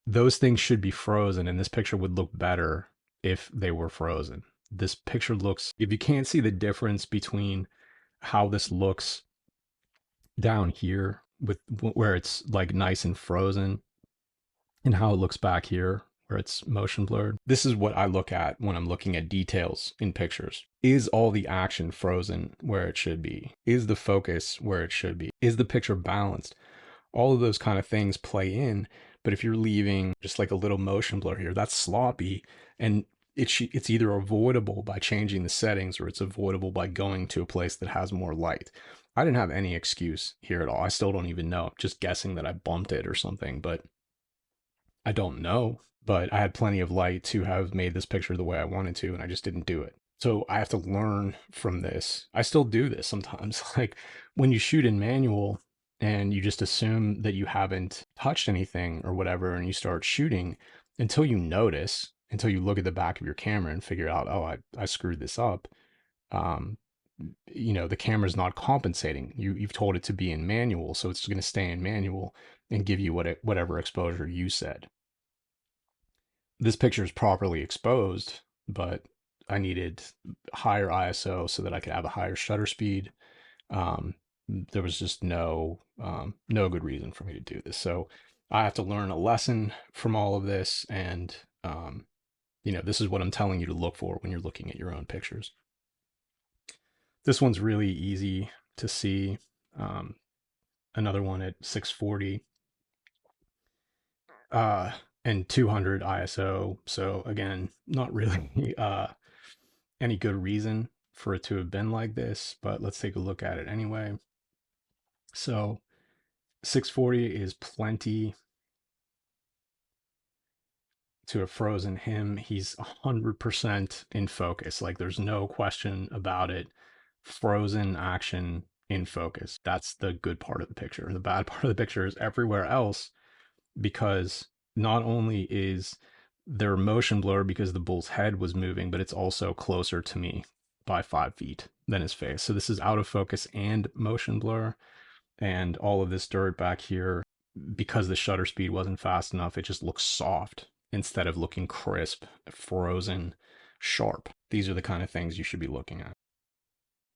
Those things should be frozen, and this picture would look better if they were frozen. This picture looks, if you can't see the difference between how this looks down here with where it's like nice and frozen and how it looks back here where it's motion blurred. This is what I look at when I'm looking at details in pictures. Is all the action frozen where it should be? Is the focus where it should be? Is the picture balanced? All of those kind of things play in. But if you're leaving just like a little motion blur here, that's sloppy. And it's either avoidable by changing the settings or it's avoidable by going to a place that has more light. I didn't have any excuse here at all. I still don't even know. I'm just guessing that I bumped it or something, but I don't know. But I had plenty of light to have made this picture the way I wanted to, and I just didn't do it. So I have to learn from this. I still do this sometimes. Like when you shoot in manual and you just assume that you haven't touched anything or whatever, and you start shooting until you notice, until you look at the back of your camera and figure out, oh, I screwed this up. The camera's not compensating. You've told it to be in manual, so it's going to stay in manual and give you whatever exposure you said. This picture is properly exposed, but I needed higher ISO so that I could have a higher shutter speed. There was just no good reason for me to do this. So I have to learn a lesson from all of this. And, this is what I'm telling you to look for when you're looking at your own pictures. This one's really easy to see. Another one at 640 and 200 ISO. So again, not really any good reason for it to have been like this, but let's take a look at it anyway. So 640 is plenty to have frozen him. He's 100% in focus. Like there's no question about it. Frozen action in focus. That's the good part of the picture. The bad part of the picture is everywhere else, because not only is there motion blur because the bull's head was moving, but it's also closer to me by 5 feet than his face. So this is out of focus and motion blur. And all of this dirt back here, because the shutter speed wasn't fast enough, it just looks soft instead of looking crisp, frozen, sharp. These are the kind of things you should be looking at.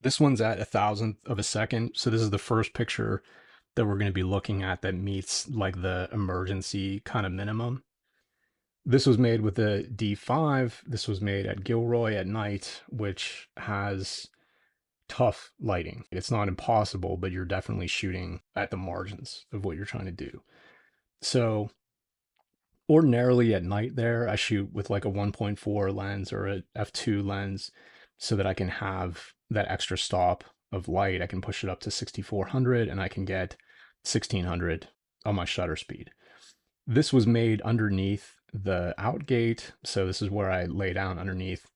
This one's at 1,000th of a second. So this is the first picture that we're going to be looking at that meets like the emergency kind of minimum. This was made with a D5. This was made at Gilroy at night, which has tough lighting. It's not impossible, but you're definitely shooting at the margins of what you're trying to do. So ordinarily at night there, I shoot with like a 1.4 lens or a f2 lens so that I can have that extra stop of light. I can push it up to 6400 and I can get 1600 on my shutter speed. This was made underneath the outgate. So this is where I lay down underneath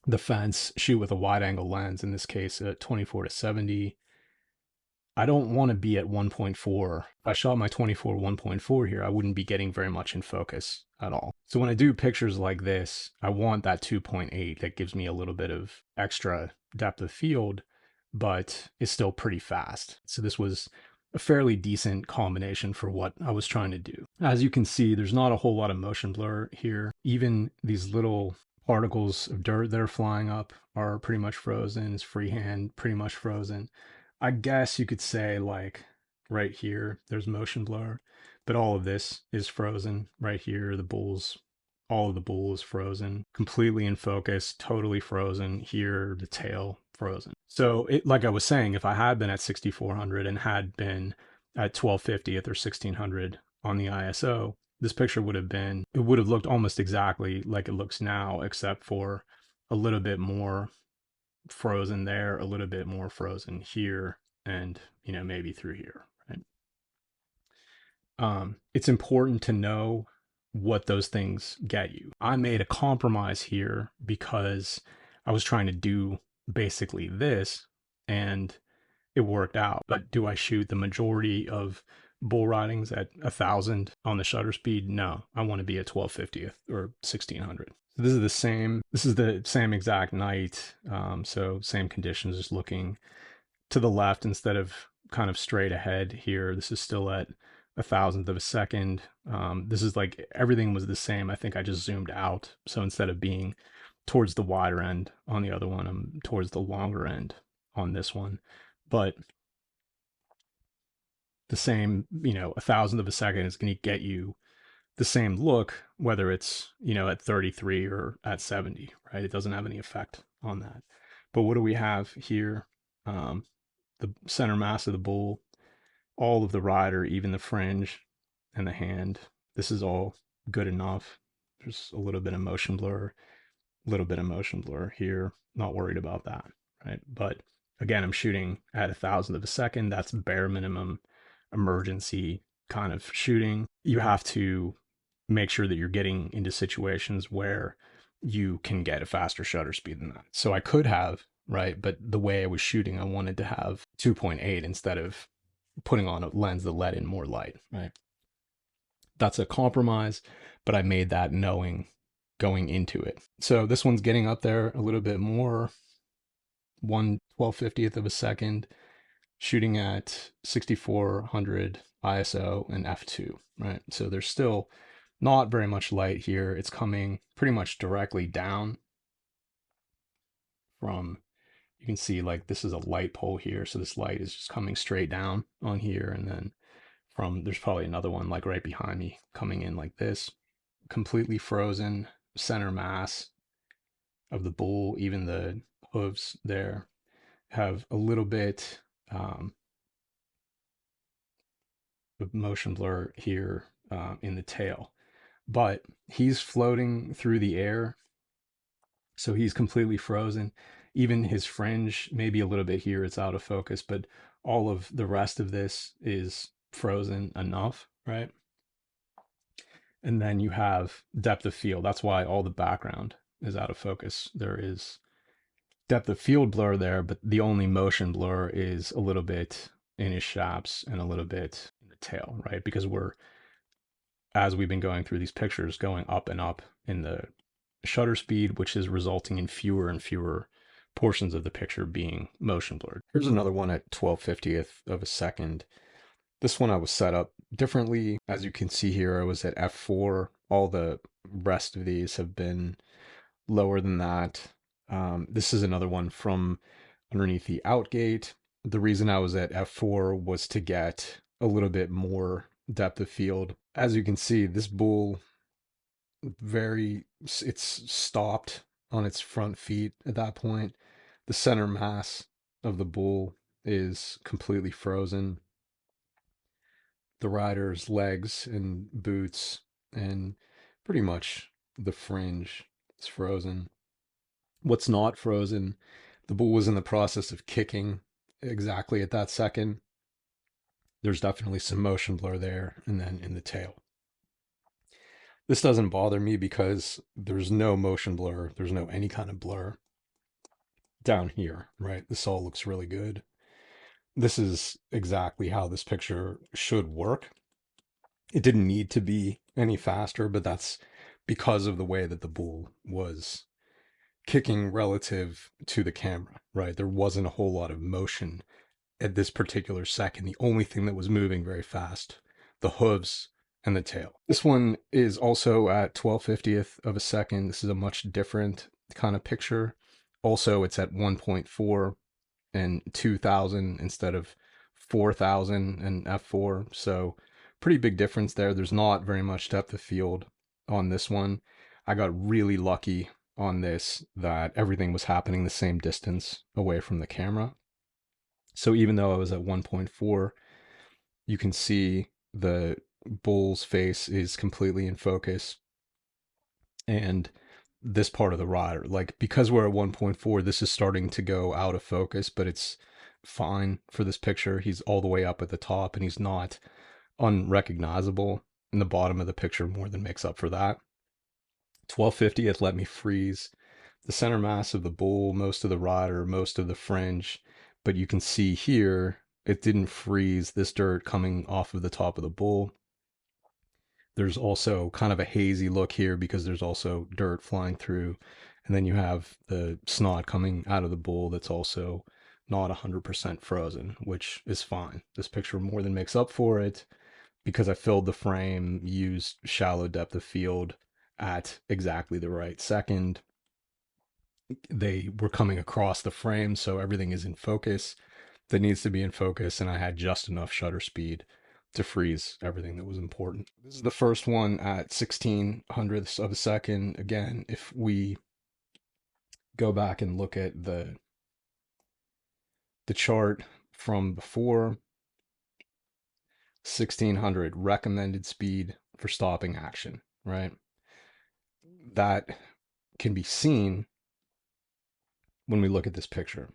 the fence, shoot with a wide angle lens, in this case at 24 to 70. I don't want to be at 1.4. If I shot my 24 1.4 here, I wouldn't be getting very much in focus at all. So when I do pictures like this, I want that 2.8 that gives me a little bit of extra depth of field, but is still pretty fast. So this was a fairly decent combination for what I was trying to do. As you can see, there's not a whole lot of motion blur here. Even these little particles of dirt that are flying up are pretty much frozen. It's freehand, pretty much frozen. I guess you could say like right here, there's motion blur, but all of this is frozen right here. The bulls, all of the bull is frozen, completely in focus, totally frozen. Here, the tail frozen. So it, like I was saying, if I had been at 6400 and had been at 1250th or 1600 on the ISO, this picture would have been, it would have looked almost exactly like it looks now, except for a little bit more frozen there, a little bit more frozen here, and maybe through here, right? It's important to know what those things get you. I made a compromise here because I was trying to do basically this and it worked out. But do I shoot the majority of bull ridings at 1,000 on the shutter speed? No, I want to be at 1250th or 1600. So this is the same. This is the same exact night. So same conditions, just looking to the left instead of kind of straight ahead here. This is still at 1,000th of a second. This is like everything was the same. I think I just zoomed out. So instead of being towards the wider end on the other one, I'm towards the longer end on this one. But the same, 1,000th of a second is going to get you the same look, whether it's, at 33 or at 70, right? It doesn't have any effect on that. But what do we have here? The center mass of the bull, all of the rider, even the fringe and the hand. This is all good enough. There's a little bit of motion blur, a little bit of motion blur here. Not worried about that, right? But again, I'm shooting at 1,000th of a second. That's bare minimum emergency kind of shooting. You have to make sure that you're getting into situations where you can get a faster shutter speed than that. So I could have, right? But the way I was shooting, I wanted to have 2.8 instead of putting on a lens that let in more light, right? That's a compromise, but I made that knowing going into it. So this one's getting up there a little bit more, 1/1250th of a second, shooting at 6400 ISO and f2, right? So there's still not very much light here. It's coming pretty much directly down from, you can see like this is a light pole here. So this light is just coming straight down on here. And then there's probably another one like right behind me coming in like this, completely frozen center mass of the bull. Even the hooves there have a little bit of motion blur here in the tail, but he's floating through the air. So he's completely frozen. Even his fringe, maybe a little bit here, it's out of focus, but all of the rest of this is frozen enough, right? And then you have depth of field. That's why all the background is out of focus. There is depth of field blur there, but the only motion blur is a little bit in his shaps and a little bit in the tail, right? Because as we've been going through these pictures, going up and up in the shutter speed, which is resulting in fewer and fewer portions of the picture being motion blurred. Here's another one at 1250th of a second. This one I was set up differently. As you can see here, I was at f4. All the rest of these have been lower than that. This is another one from underneath the outgate. The reason I was at f4 was to get a little bit more depth of field. As you can see, this bull it's stopped on its front feet at that point. The center mass of the bull is completely frozen. the rider's legs and boots, and pretty much the fringe is frozen. What's not frozen, the bull was in the process of kicking exactly at that second. There's definitely some motion blur there, and then in the tail. This doesn't bother me because there's no motion blur, there's no any kind of blur down here, right? This all looks really good. This is exactly how this picture should work. It didn't need to be any faster, but that's because of the way that the bull was kicking relative to the camera, right? There wasn't a whole lot of motion at this particular second. The only thing that was moving very fast, the hooves and the tail. This one is also at 12/50th of a second. This is a much different kind of picture. Also, it's at 1.4 and 2000 instead of 4000 and f4. So pretty big difference there. There's not very much depth of field on this one. I got really lucky on this that everything was happening the same distance away from the camera. So even though I was at 1.4, you can see the bull's face is completely in focus. And this part of the rider, like because we're at 1.4, this is starting to go out of focus, but it's fine for this picture. He's all the way up at the top and he's not unrecognizable. And the bottom of the picture more than makes up for that. 12/50th let me freeze the center mass of the bull, most of the rider, most of the fringe, but you can see here it didn't freeze this dirt coming off of the top of the bull. There's also kind of a hazy look here because there's also dirt flying through, and then you have the snot coming out of the bull that's also not 100% frozen, which is fine. This picture more than makes up for it because I filled the frame, used shallow depth of field at exactly the right second. They were coming across the frame, so everything is in focus that needs to be in focus, and I had just enough shutter speed to freeze everything that was important. This is the first one at 1600ths of a second. Again, if we go back and look at the chart from before, 1600 recommended speed for stopping action, right? That can be seen when we look at this picture.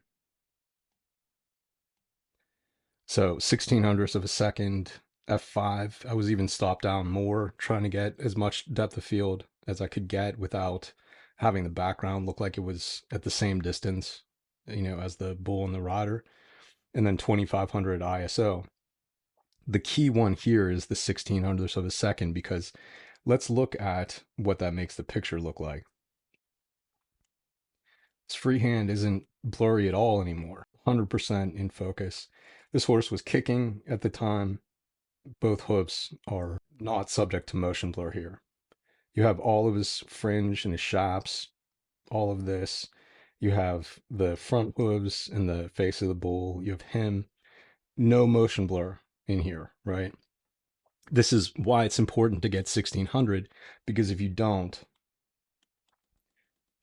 So 1600ths of a second, f5. I was even stopped down more, trying to get as much depth of field as I could get without having the background look like it was at the same distance, as the bull and the rider. And then 2500 ISO. The key one here is the 1600ths of a second, because let's look at what that makes the picture look like. This freehand isn't blurry at all anymore. 100% in focus. This horse was kicking at the time. Both hooves are not subject to motion blur here. You have all of his fringe and his shafts, all of this. You have the front hooves and the face of the bull. You have him. No motion blur in here, right? This is why it's important to get 1600, because if you don't,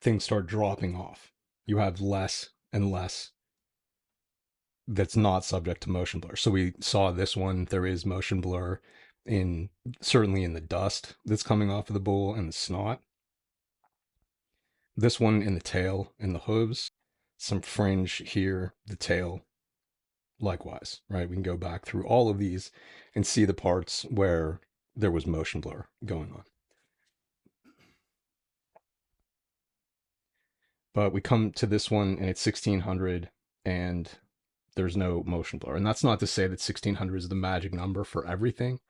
things start dropping off. You have less and less that's not subject to motion blur. So we saw this one, there is motion blur certainly in the dust that's coming off of the bull and the snot. This one in the tail and the hooves, some fringe here, the tail likewise, right? We can go back through all of these and see the parts where there was motion blur going on. But we come to this one and it's 1600 and there's no motion blur. And that's not to say that 1600 is the magic number for everything.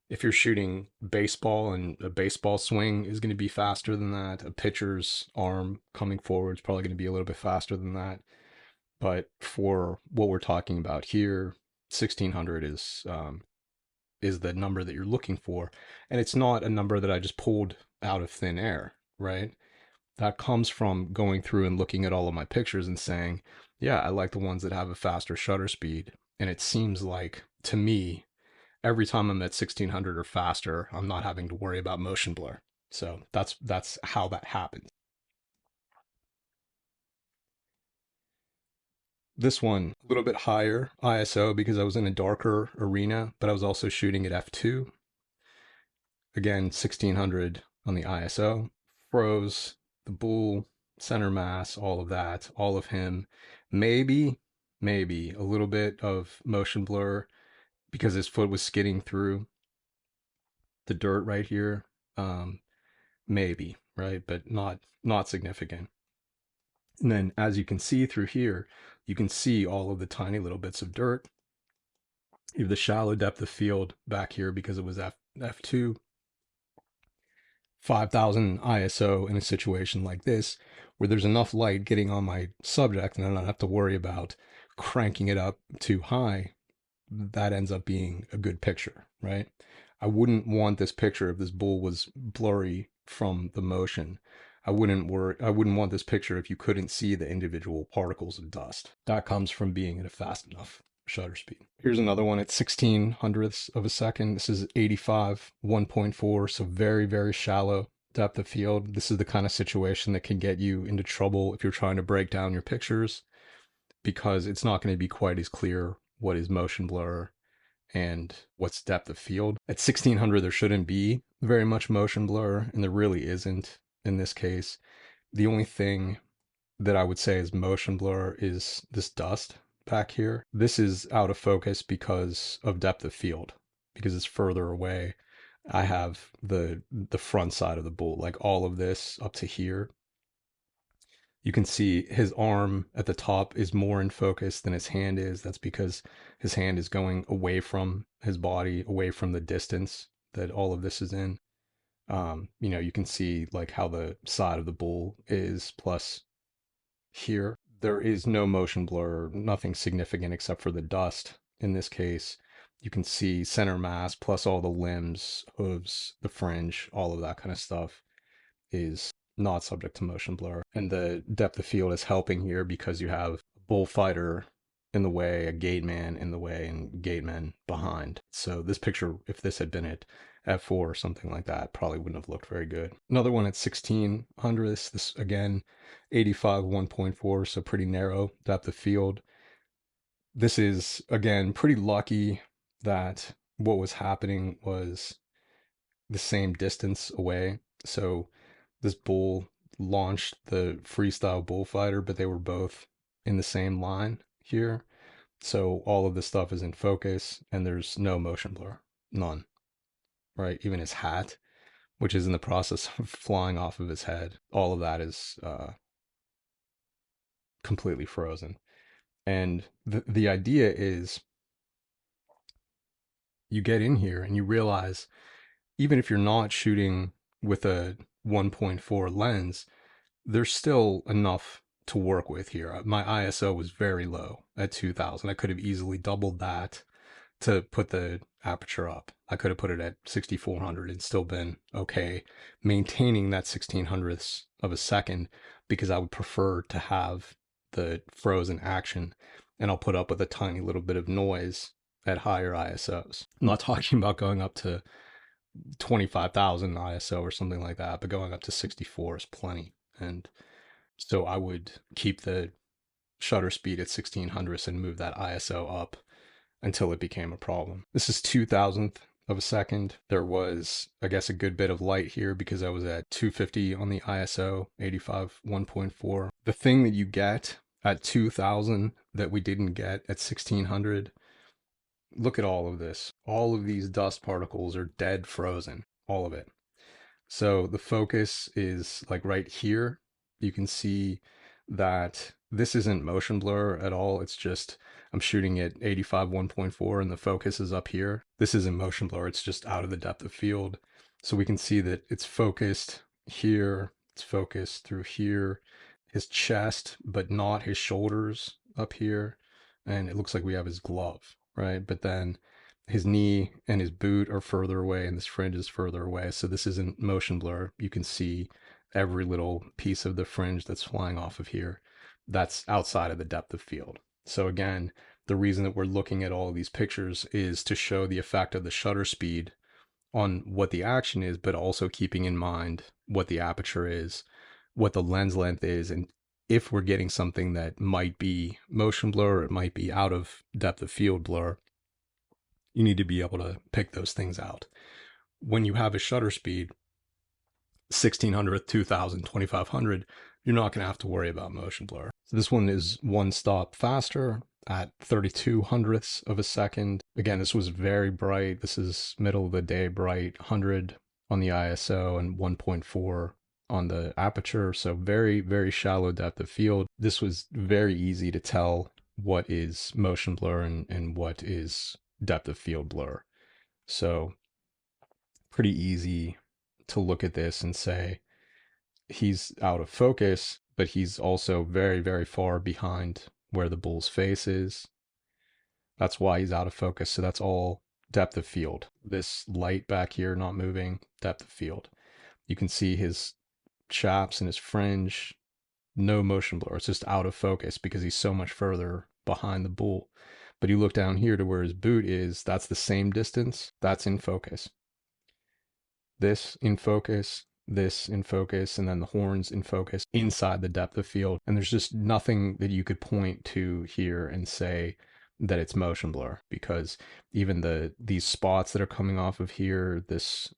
If you're shooting baseball and a baseball swing is going to be faster than that, a pitcher's arm coming forward is probably going to be a little bit faster than that. But for what we're talking about here, 1600 is the number that you're looking for. And it's not a number that I just pulled out of thin air, right? That comes from going through and looking at all of my pictures and saying, yeah, I like the ones that have a faster shutter speed. And it seems like, to me, every time I'm at 1600 or faster, I'm not having to worry about motion blur. So that's how that happens. This one, a little bit higher ISO because I was in a darker arena, but I was also shooting at f2. Again, 1600 on the ISO. Froze, the bull, center mass, all of that, all of him. Maybe a little bit of motion blur because his foot was skidding through the dirt right here. Maybe, right? But not significant. And then as you can see through here, you can see all of the tiny little bits of dirt. You have the shallow depth of field back here because it was f2. 5000 ISO in a situation like this, where there's enough light getting on my subject and I don't have to worry about cranking it up too high, that ends up being a good picture, right? I wouldn't want this picture if this bull was blurry from the motion. I wouldn't want this picture if you couldn't see the individual particles of dust. That comes from being at a fast enough shutter speed. Here's another one at 16 hundredths of a second. This is 85 1.4, so very, very shallow depth of field. This is the kind of situation that can get you into trouble if you're trying to break down your pictures, because it's not going to be quite as clear what is motion blur and what's depth of field. At 1600, there shouldn't be very much motion blur, and there really isn't in this case. The only thing that I would say is motion blur is this dust back here. This is out of focus because of depth of field, because it's further away. I have the front side of the bull, like all of this up to here. You can see his arm at the top is more in focus than his hand is. That's because his hand is going away from his body, away from the distance that all of this is in. You can see like how the side of the bull is, plus here there is no motion blur, nothing significant except for the dust. In this case, you can see center mass plus all the limbs, hooves, the fringe, all of that kind of stuff is not subject to motion blur. And the depth of field is helping here because you have a bullfighter in the way, a gate man in the way, and gate men behind. So this picture, if this had been at f4 or something like that, probably wouldn't have looked very good. Another one at 1600, this again, 85 1.4, so pretty narrow depth of field. This is, again, pretty lucky that what was happening was the same distance away. So this bull launched the freestyle bullfighter, but they were both in the same line here. So all of this stuff is in focus and there's no motion blur, none, right? Even his hat, which is in the process of flying off of his head, all of that is completely frozen. And the idea is you get in here and you realize, even if you're not shooting with a 1.4 lens, there's still enough to work with here. My ISO was very low at 2000. I could have easily doubled that to put the aperture up. I could have put it at 6400 and still been okay, maintaining that 1600ths of a second, because I would prefer to have the frozen action, and I'll put up with a tiny little bit of noise at higher ISOs. I'm not talking about going up to 25,000 ISO or something like that, but going up to 64 is plenty. And so I would keep the shutter speed at 1600s and move that ISO up until it became a problem. This is 2000th of a second. There was, I guess, a good bit of light here because I was at 250 on the ISO, 85 1.4. The thing that you get at 2000 that we didn't get at 1600, look at all of this. All of these dust particles are dead frozen, all of it. So the focus is like right here. You can see that this isn't motion blur at all. It's just, I'm shooting at 85 1.4 and the focus is up here. This isn't motion blur. It's just out of the depth of field. So we can see that it's focused here. It's focused through here, his chest, but not his shoulders up here. And it looks like we have his glove, right? But then his knee and his boot are further away and this fringe is further away. So this isn't motion blur. You can see every little piece of the fringe that's flying off of here. That's outside of the depth of field. So again, the reason that we're looking at all of these pictures is to show the effect of the shutter speed on what the action is, but also keeping in mind what the aperture is, what the lens length is, and if we're getting something that might be motion blur, or it might be out of depth of field blur, you need to be able to pick those things out. When you have a shutter speed 1600, 2000, 2500, you're not going to have to worry about motion blur. So this one is one stop faster at 32 hundredths of a second. Again, this was very bright. This is middle of the day bright, 100 on the ISO and 1.4 on the aperture. So very, very shallow depth of field. This was very easy to tell what is motion blur and what is depth of field blur. So pretty easy to look at this and say he's out of focus, but he's also very, very far behind where the bull's face is. That's why he's out of focus. So that's all depth of field. This light back here not moving, depth of field. You can see his chaps and his fringe, no motion blur. It's just out of focus because he's so much further behind the bull. But you look down here to where his boot is, that's the same distance. That's in focus. This in focus, this in focus, and then the horns in focus inside the depth of field. And there's just nothing that you could point to here and say that it's motion blur, because even these spots that are coming off of here, this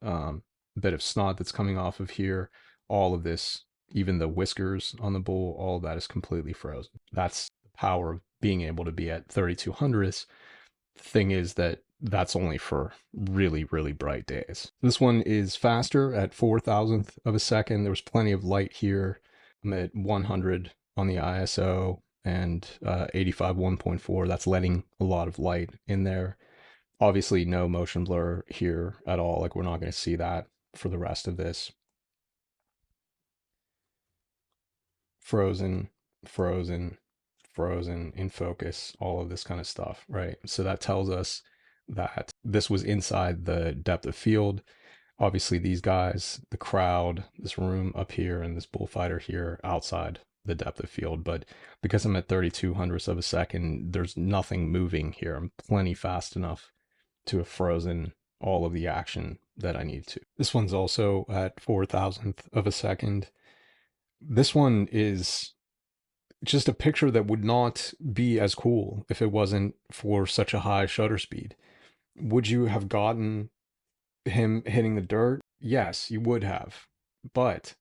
bit of snot that's coming off of here, all of this, even the whiskers on the bull, all of that is completely frozen. That's the power of being able to be at 32 hundredths. The thing is that that's only for really, really bright days. This one is faster at 4,000th of a second. There was plenty of light here. I'm at 100 on the ISO and 85 1.4. That's letting a lot of light in there. Obviously no motion blur here at all. Like, we're not going to see that for the rest of this. Frozen, frozen, frozen, in focus, all of this kind of stuff, right? So that tells us that this was inside the depth of field. Obviously these guys, the crowd, this room up here, and this bullfighter here outside the depth of field. But because I'm at 32 hundredths of a second, there's nothing moving here. I'm plenty fast enough to have frozen all of the action that I need to. This one's also at 4,000th of a second. This one is just a picture that would not be as cool if it wasn't for such a high shutter speed. Would you have gotten him hitting the dirt? Yes, you would have. But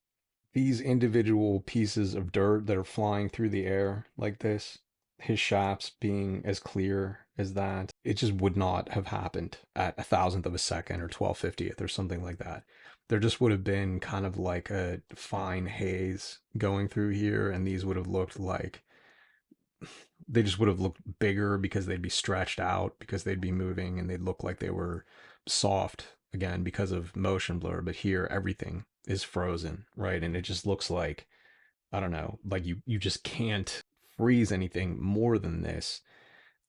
these individual pieces of dirt that are flying through the air like this, his shafts being as clear as that, it just would not have happened at 1,000th of a second or 12/50th or something like that. There just would have been kind of like a fine haze going through here, and these would have looked like, they just would have looked bigger because they'd be stretched out, because they'd be moving, and they'd look like they were soft again because of motion blur. But here everything is frozen, right? And it just looks like, I don't know, like you just can't freeze anything more than this.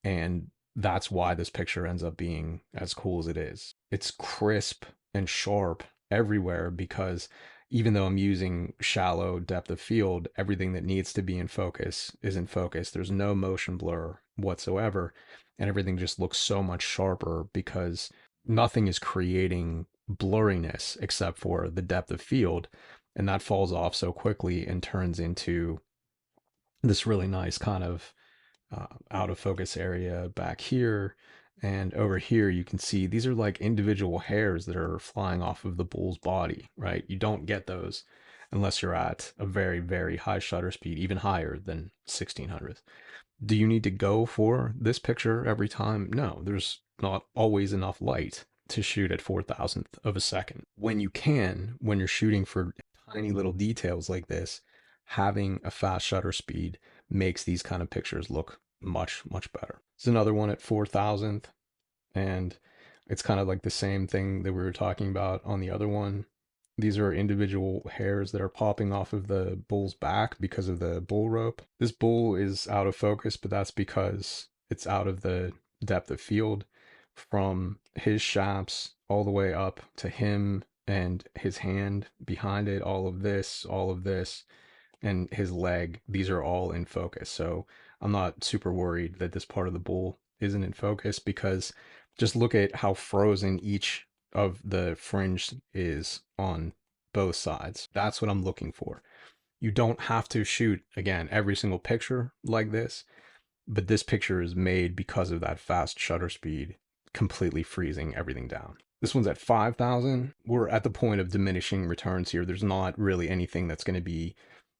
And that's why this picture ends up being as cool as it is. It's crisp and sharp everywhere, because even though I'm using shallow depth of field, everything that needs to be in focus is in focus. There's no motion blur whatsoever, and everything just looks so much sharper because nothing is creating blurriness except for the depth of field, and that falls off so quickly and turns into this really nice kind of out of focus area back here. And over here, you can see these are like individual hairs that are flying off of the bull's body, right? You don't get those unless you're at a very, very high shutter speed, even higher than 1600. Do you need to go for this picture every time? No, there's not always enough light to shoot at 4,000th of a second. When you can, when you're shooting for tiny little details like this, having a fast shutter speed makes these kind of pictures look much, much better. It's another one at 4,000th, and it's kind of like the same thing that we were talking about on the other one. These are individual hairs that are popping off of the bull's back because of the bull rope. This bull is out of focus, but that's because it's out of the depth of field. From his shafts all the way up to him and his hand behind it, all of this, and his leg, these are all in focus. So I'm not super worried that this part of the bull isn't in focus, because just look at how frozen each of the fringe is on both sides. That's what I'm looking for. You don't have to shoot, again, every single picture like this, but this picture is made because of that fast shutter speed, completely freezing everything down. This one's at 5,000. We're at the point of diminishing returns here. There's not really anything that's going to be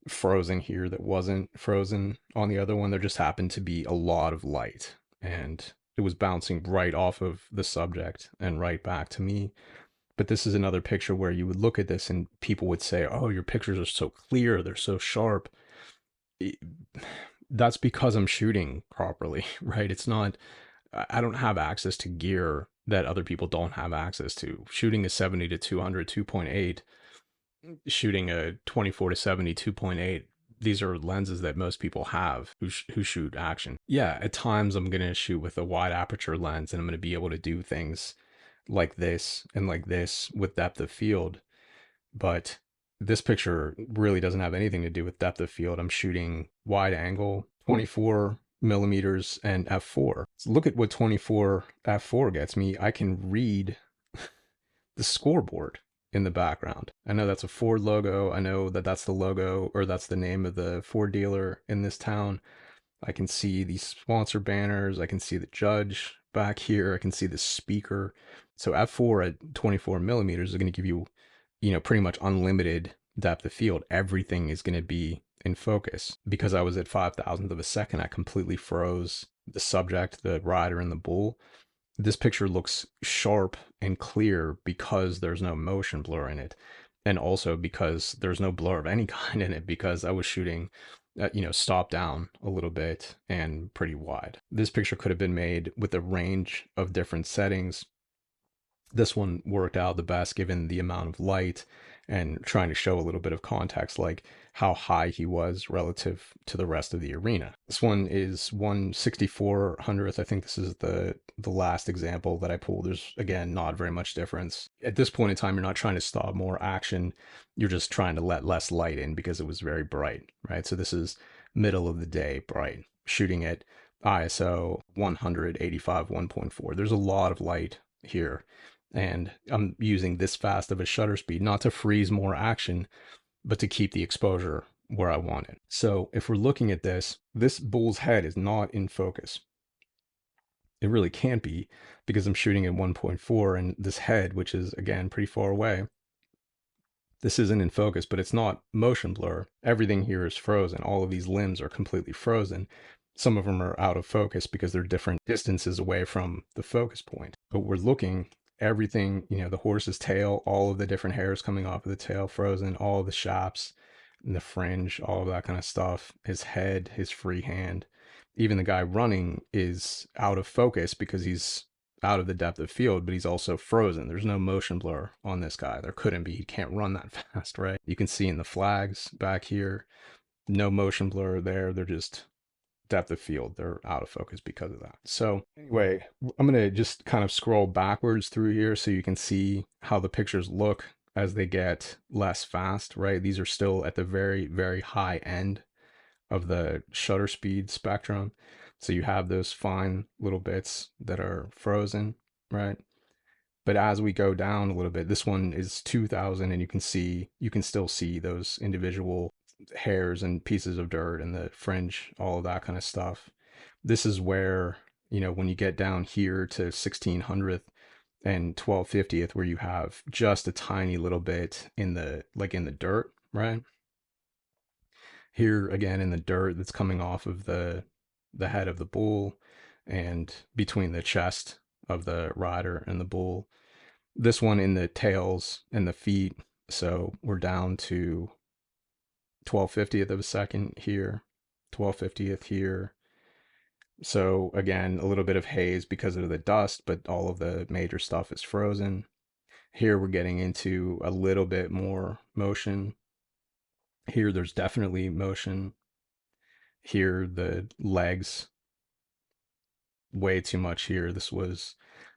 frozen here that wasn't frozen on the other one. There just happened to be a lot of light, and it was bouncing right off of the subject and right back to me. But this is another picture where you would look at this and people would say, oh, your pictures are so clear, they're so sharp. That's because I'm shooting properly, right? It's not, I don't have access to gear that other people don't have access to. Shooting a 70 to 200 2.8, shooting a 24 to 70 2.8, these are lenses that most people have who shoot action. Yeah, at times I'm going to shoot with a wide aperture lens and I'm going to be able to do things like this and like this with depth of field. But this picture really doesn't have anything to do with depth of field. I'm shooting wide angle, 24 millimeters and f4. So look at what 24 f4 gets me. I can read the scoreboard in the background. I know that's a Ford logo. I know that that's the logo, or that's the name of the Ford dealer in this town. I can see these sponsor banners. I can see the judge back here. I can see the speaker. So f4 at 24 millimeters is going to give you, pretty much unlimited depth of field. Everything is going to be in focus. Because I was at 5,000th of a second, I completely froze the subject, the rider, and the bull. This picture looks sharp and clear because there's no motion blur in it. And also because there's no blur of any kind in it, because I was shooting stop down a little bit and pretty wide. This picture could have been made with a range of different settings. This one worked out the best given the amount of light and trying to show a little bit of context, like how high he was relative to the rest of the arena. This one is 1/6400th. I think this is the last example that I pulled. There's, again, not very much difference. At this point in time, you're not trying to stop more action. You're just trying to let less light in because it was very bright, right? So this is middle of the day bright, shooting at ISO 185 1.4. There's a lot of light here. And I'm using this fast of a shutter speed, not to freeze more action, but to keep the exposure where I want it. So if we're looking at this bull's head is not in focus. It really can't be, because I'm shooting at 1.4 and this head, which is, again, pretty far away, this isn't in focus, but it's not motion blur. Everything here is frozen. All of these limbs are completely frozen. Some of them are out of focus because they're different distances away from the focus point. But we're looking, everything, the horse's tail, all of the different hairs coming off of the tail frozen, all of the shafts and the fringe, all of that kind of stuff, his head, his free hand. Even the guy running is out of focus because he's out of the depth of field, but he's also frozen. There's no motion blur on this guy. There couldn't be. He can't run that fast, right? You can see in the flags back here, no motion blur there. They're just depth of field. They're out of focus because of that. So anyway, I'm going to just kind of scroll backwards through here so you can see how the pictures look as they get less fast, right? These are still at the very, very high end of the shutter speed spectrum. So you have those fine little bits that are frozen, right? But as we go down a little bit, this one is 2000 and you can still see those individual hairs and pieces of dirt and the fringe, all of that kind of stuff. This is where, when you get down here to 1600th and 1250th, where you have just a tiny little bit in the dirt, right? Here again in the dirt that's coming off of the head of the bull and between the chest of the rider and the bull. This one in the tails and the feet. So we're down to 12/50th of a second here, 12/50th here. So again, a little bit of haze because of the dust, but all of the major stuff is frozen. Here we're getting into a little bit more motion. Here there's definitely motion. Here the legs, way too much here. This was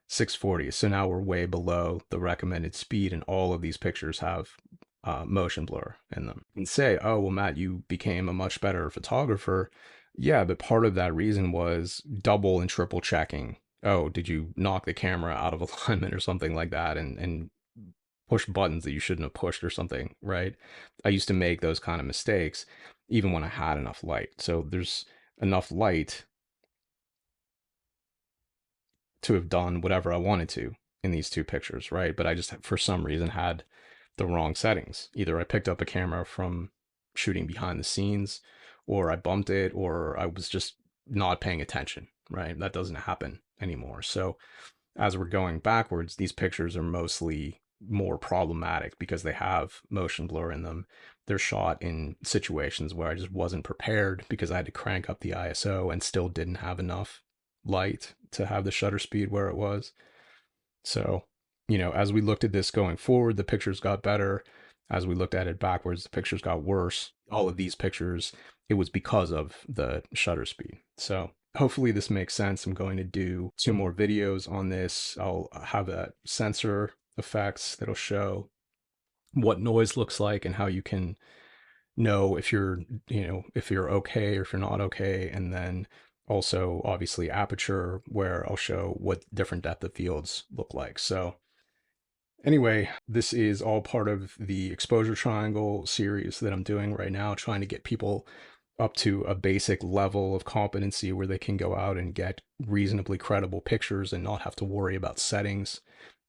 640. So now we're way below the recommended speed, and all of these pictures have motion blur in them. You can say, oh, well, Matt, you became a much better photographer. Yeah, but part of that reason was double and triple checking. Oh, did you knock the camera out of alignment or something like that? And push buttons that you shouldn't have pushed or something, right? I used to make those kind of mistakes even when I had enough light. So there's enough light to have done whatever I wanted to in these two pictures, right? But I just, for some reason, had the wrong settings. Either I picked up a camera from shooting behind the scenes, or I bumped it, or I was just not paying attention, right? That doesn't happen anymore. So as we're going backwards, these pictures are mostly more problematic because they have motion blur in them. They're shot in situations where I just wasn't prepared because I had to crank up the ISO and still didn't have enough light to have the shutter speed where it was. So, as we looked at this going forward, the pictures got better. As we looked at it backwards, the pictures got worse. All of these pictures, it was because of the shutter speed. So hopefully this makes sense. I'm going to do 2 more videos on this. I'll have a sensor effects that'll show what noise looks like and how you can know if you're okay or if you're not okay. And then also obviously aperture, where I'll show what different depth of fields look like. So anyway, this is all part of the exposure triangle series that I'm doing right now, trying to get people up to a basic level of competency where they can go out and get reasonably credible pictures and not have to worry about settings.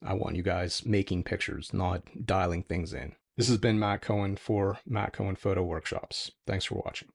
I want you guys making pictures, not dialing things in. This has been Matt Cohen for Matt Cohen Photo Workshops. Thanks for watching.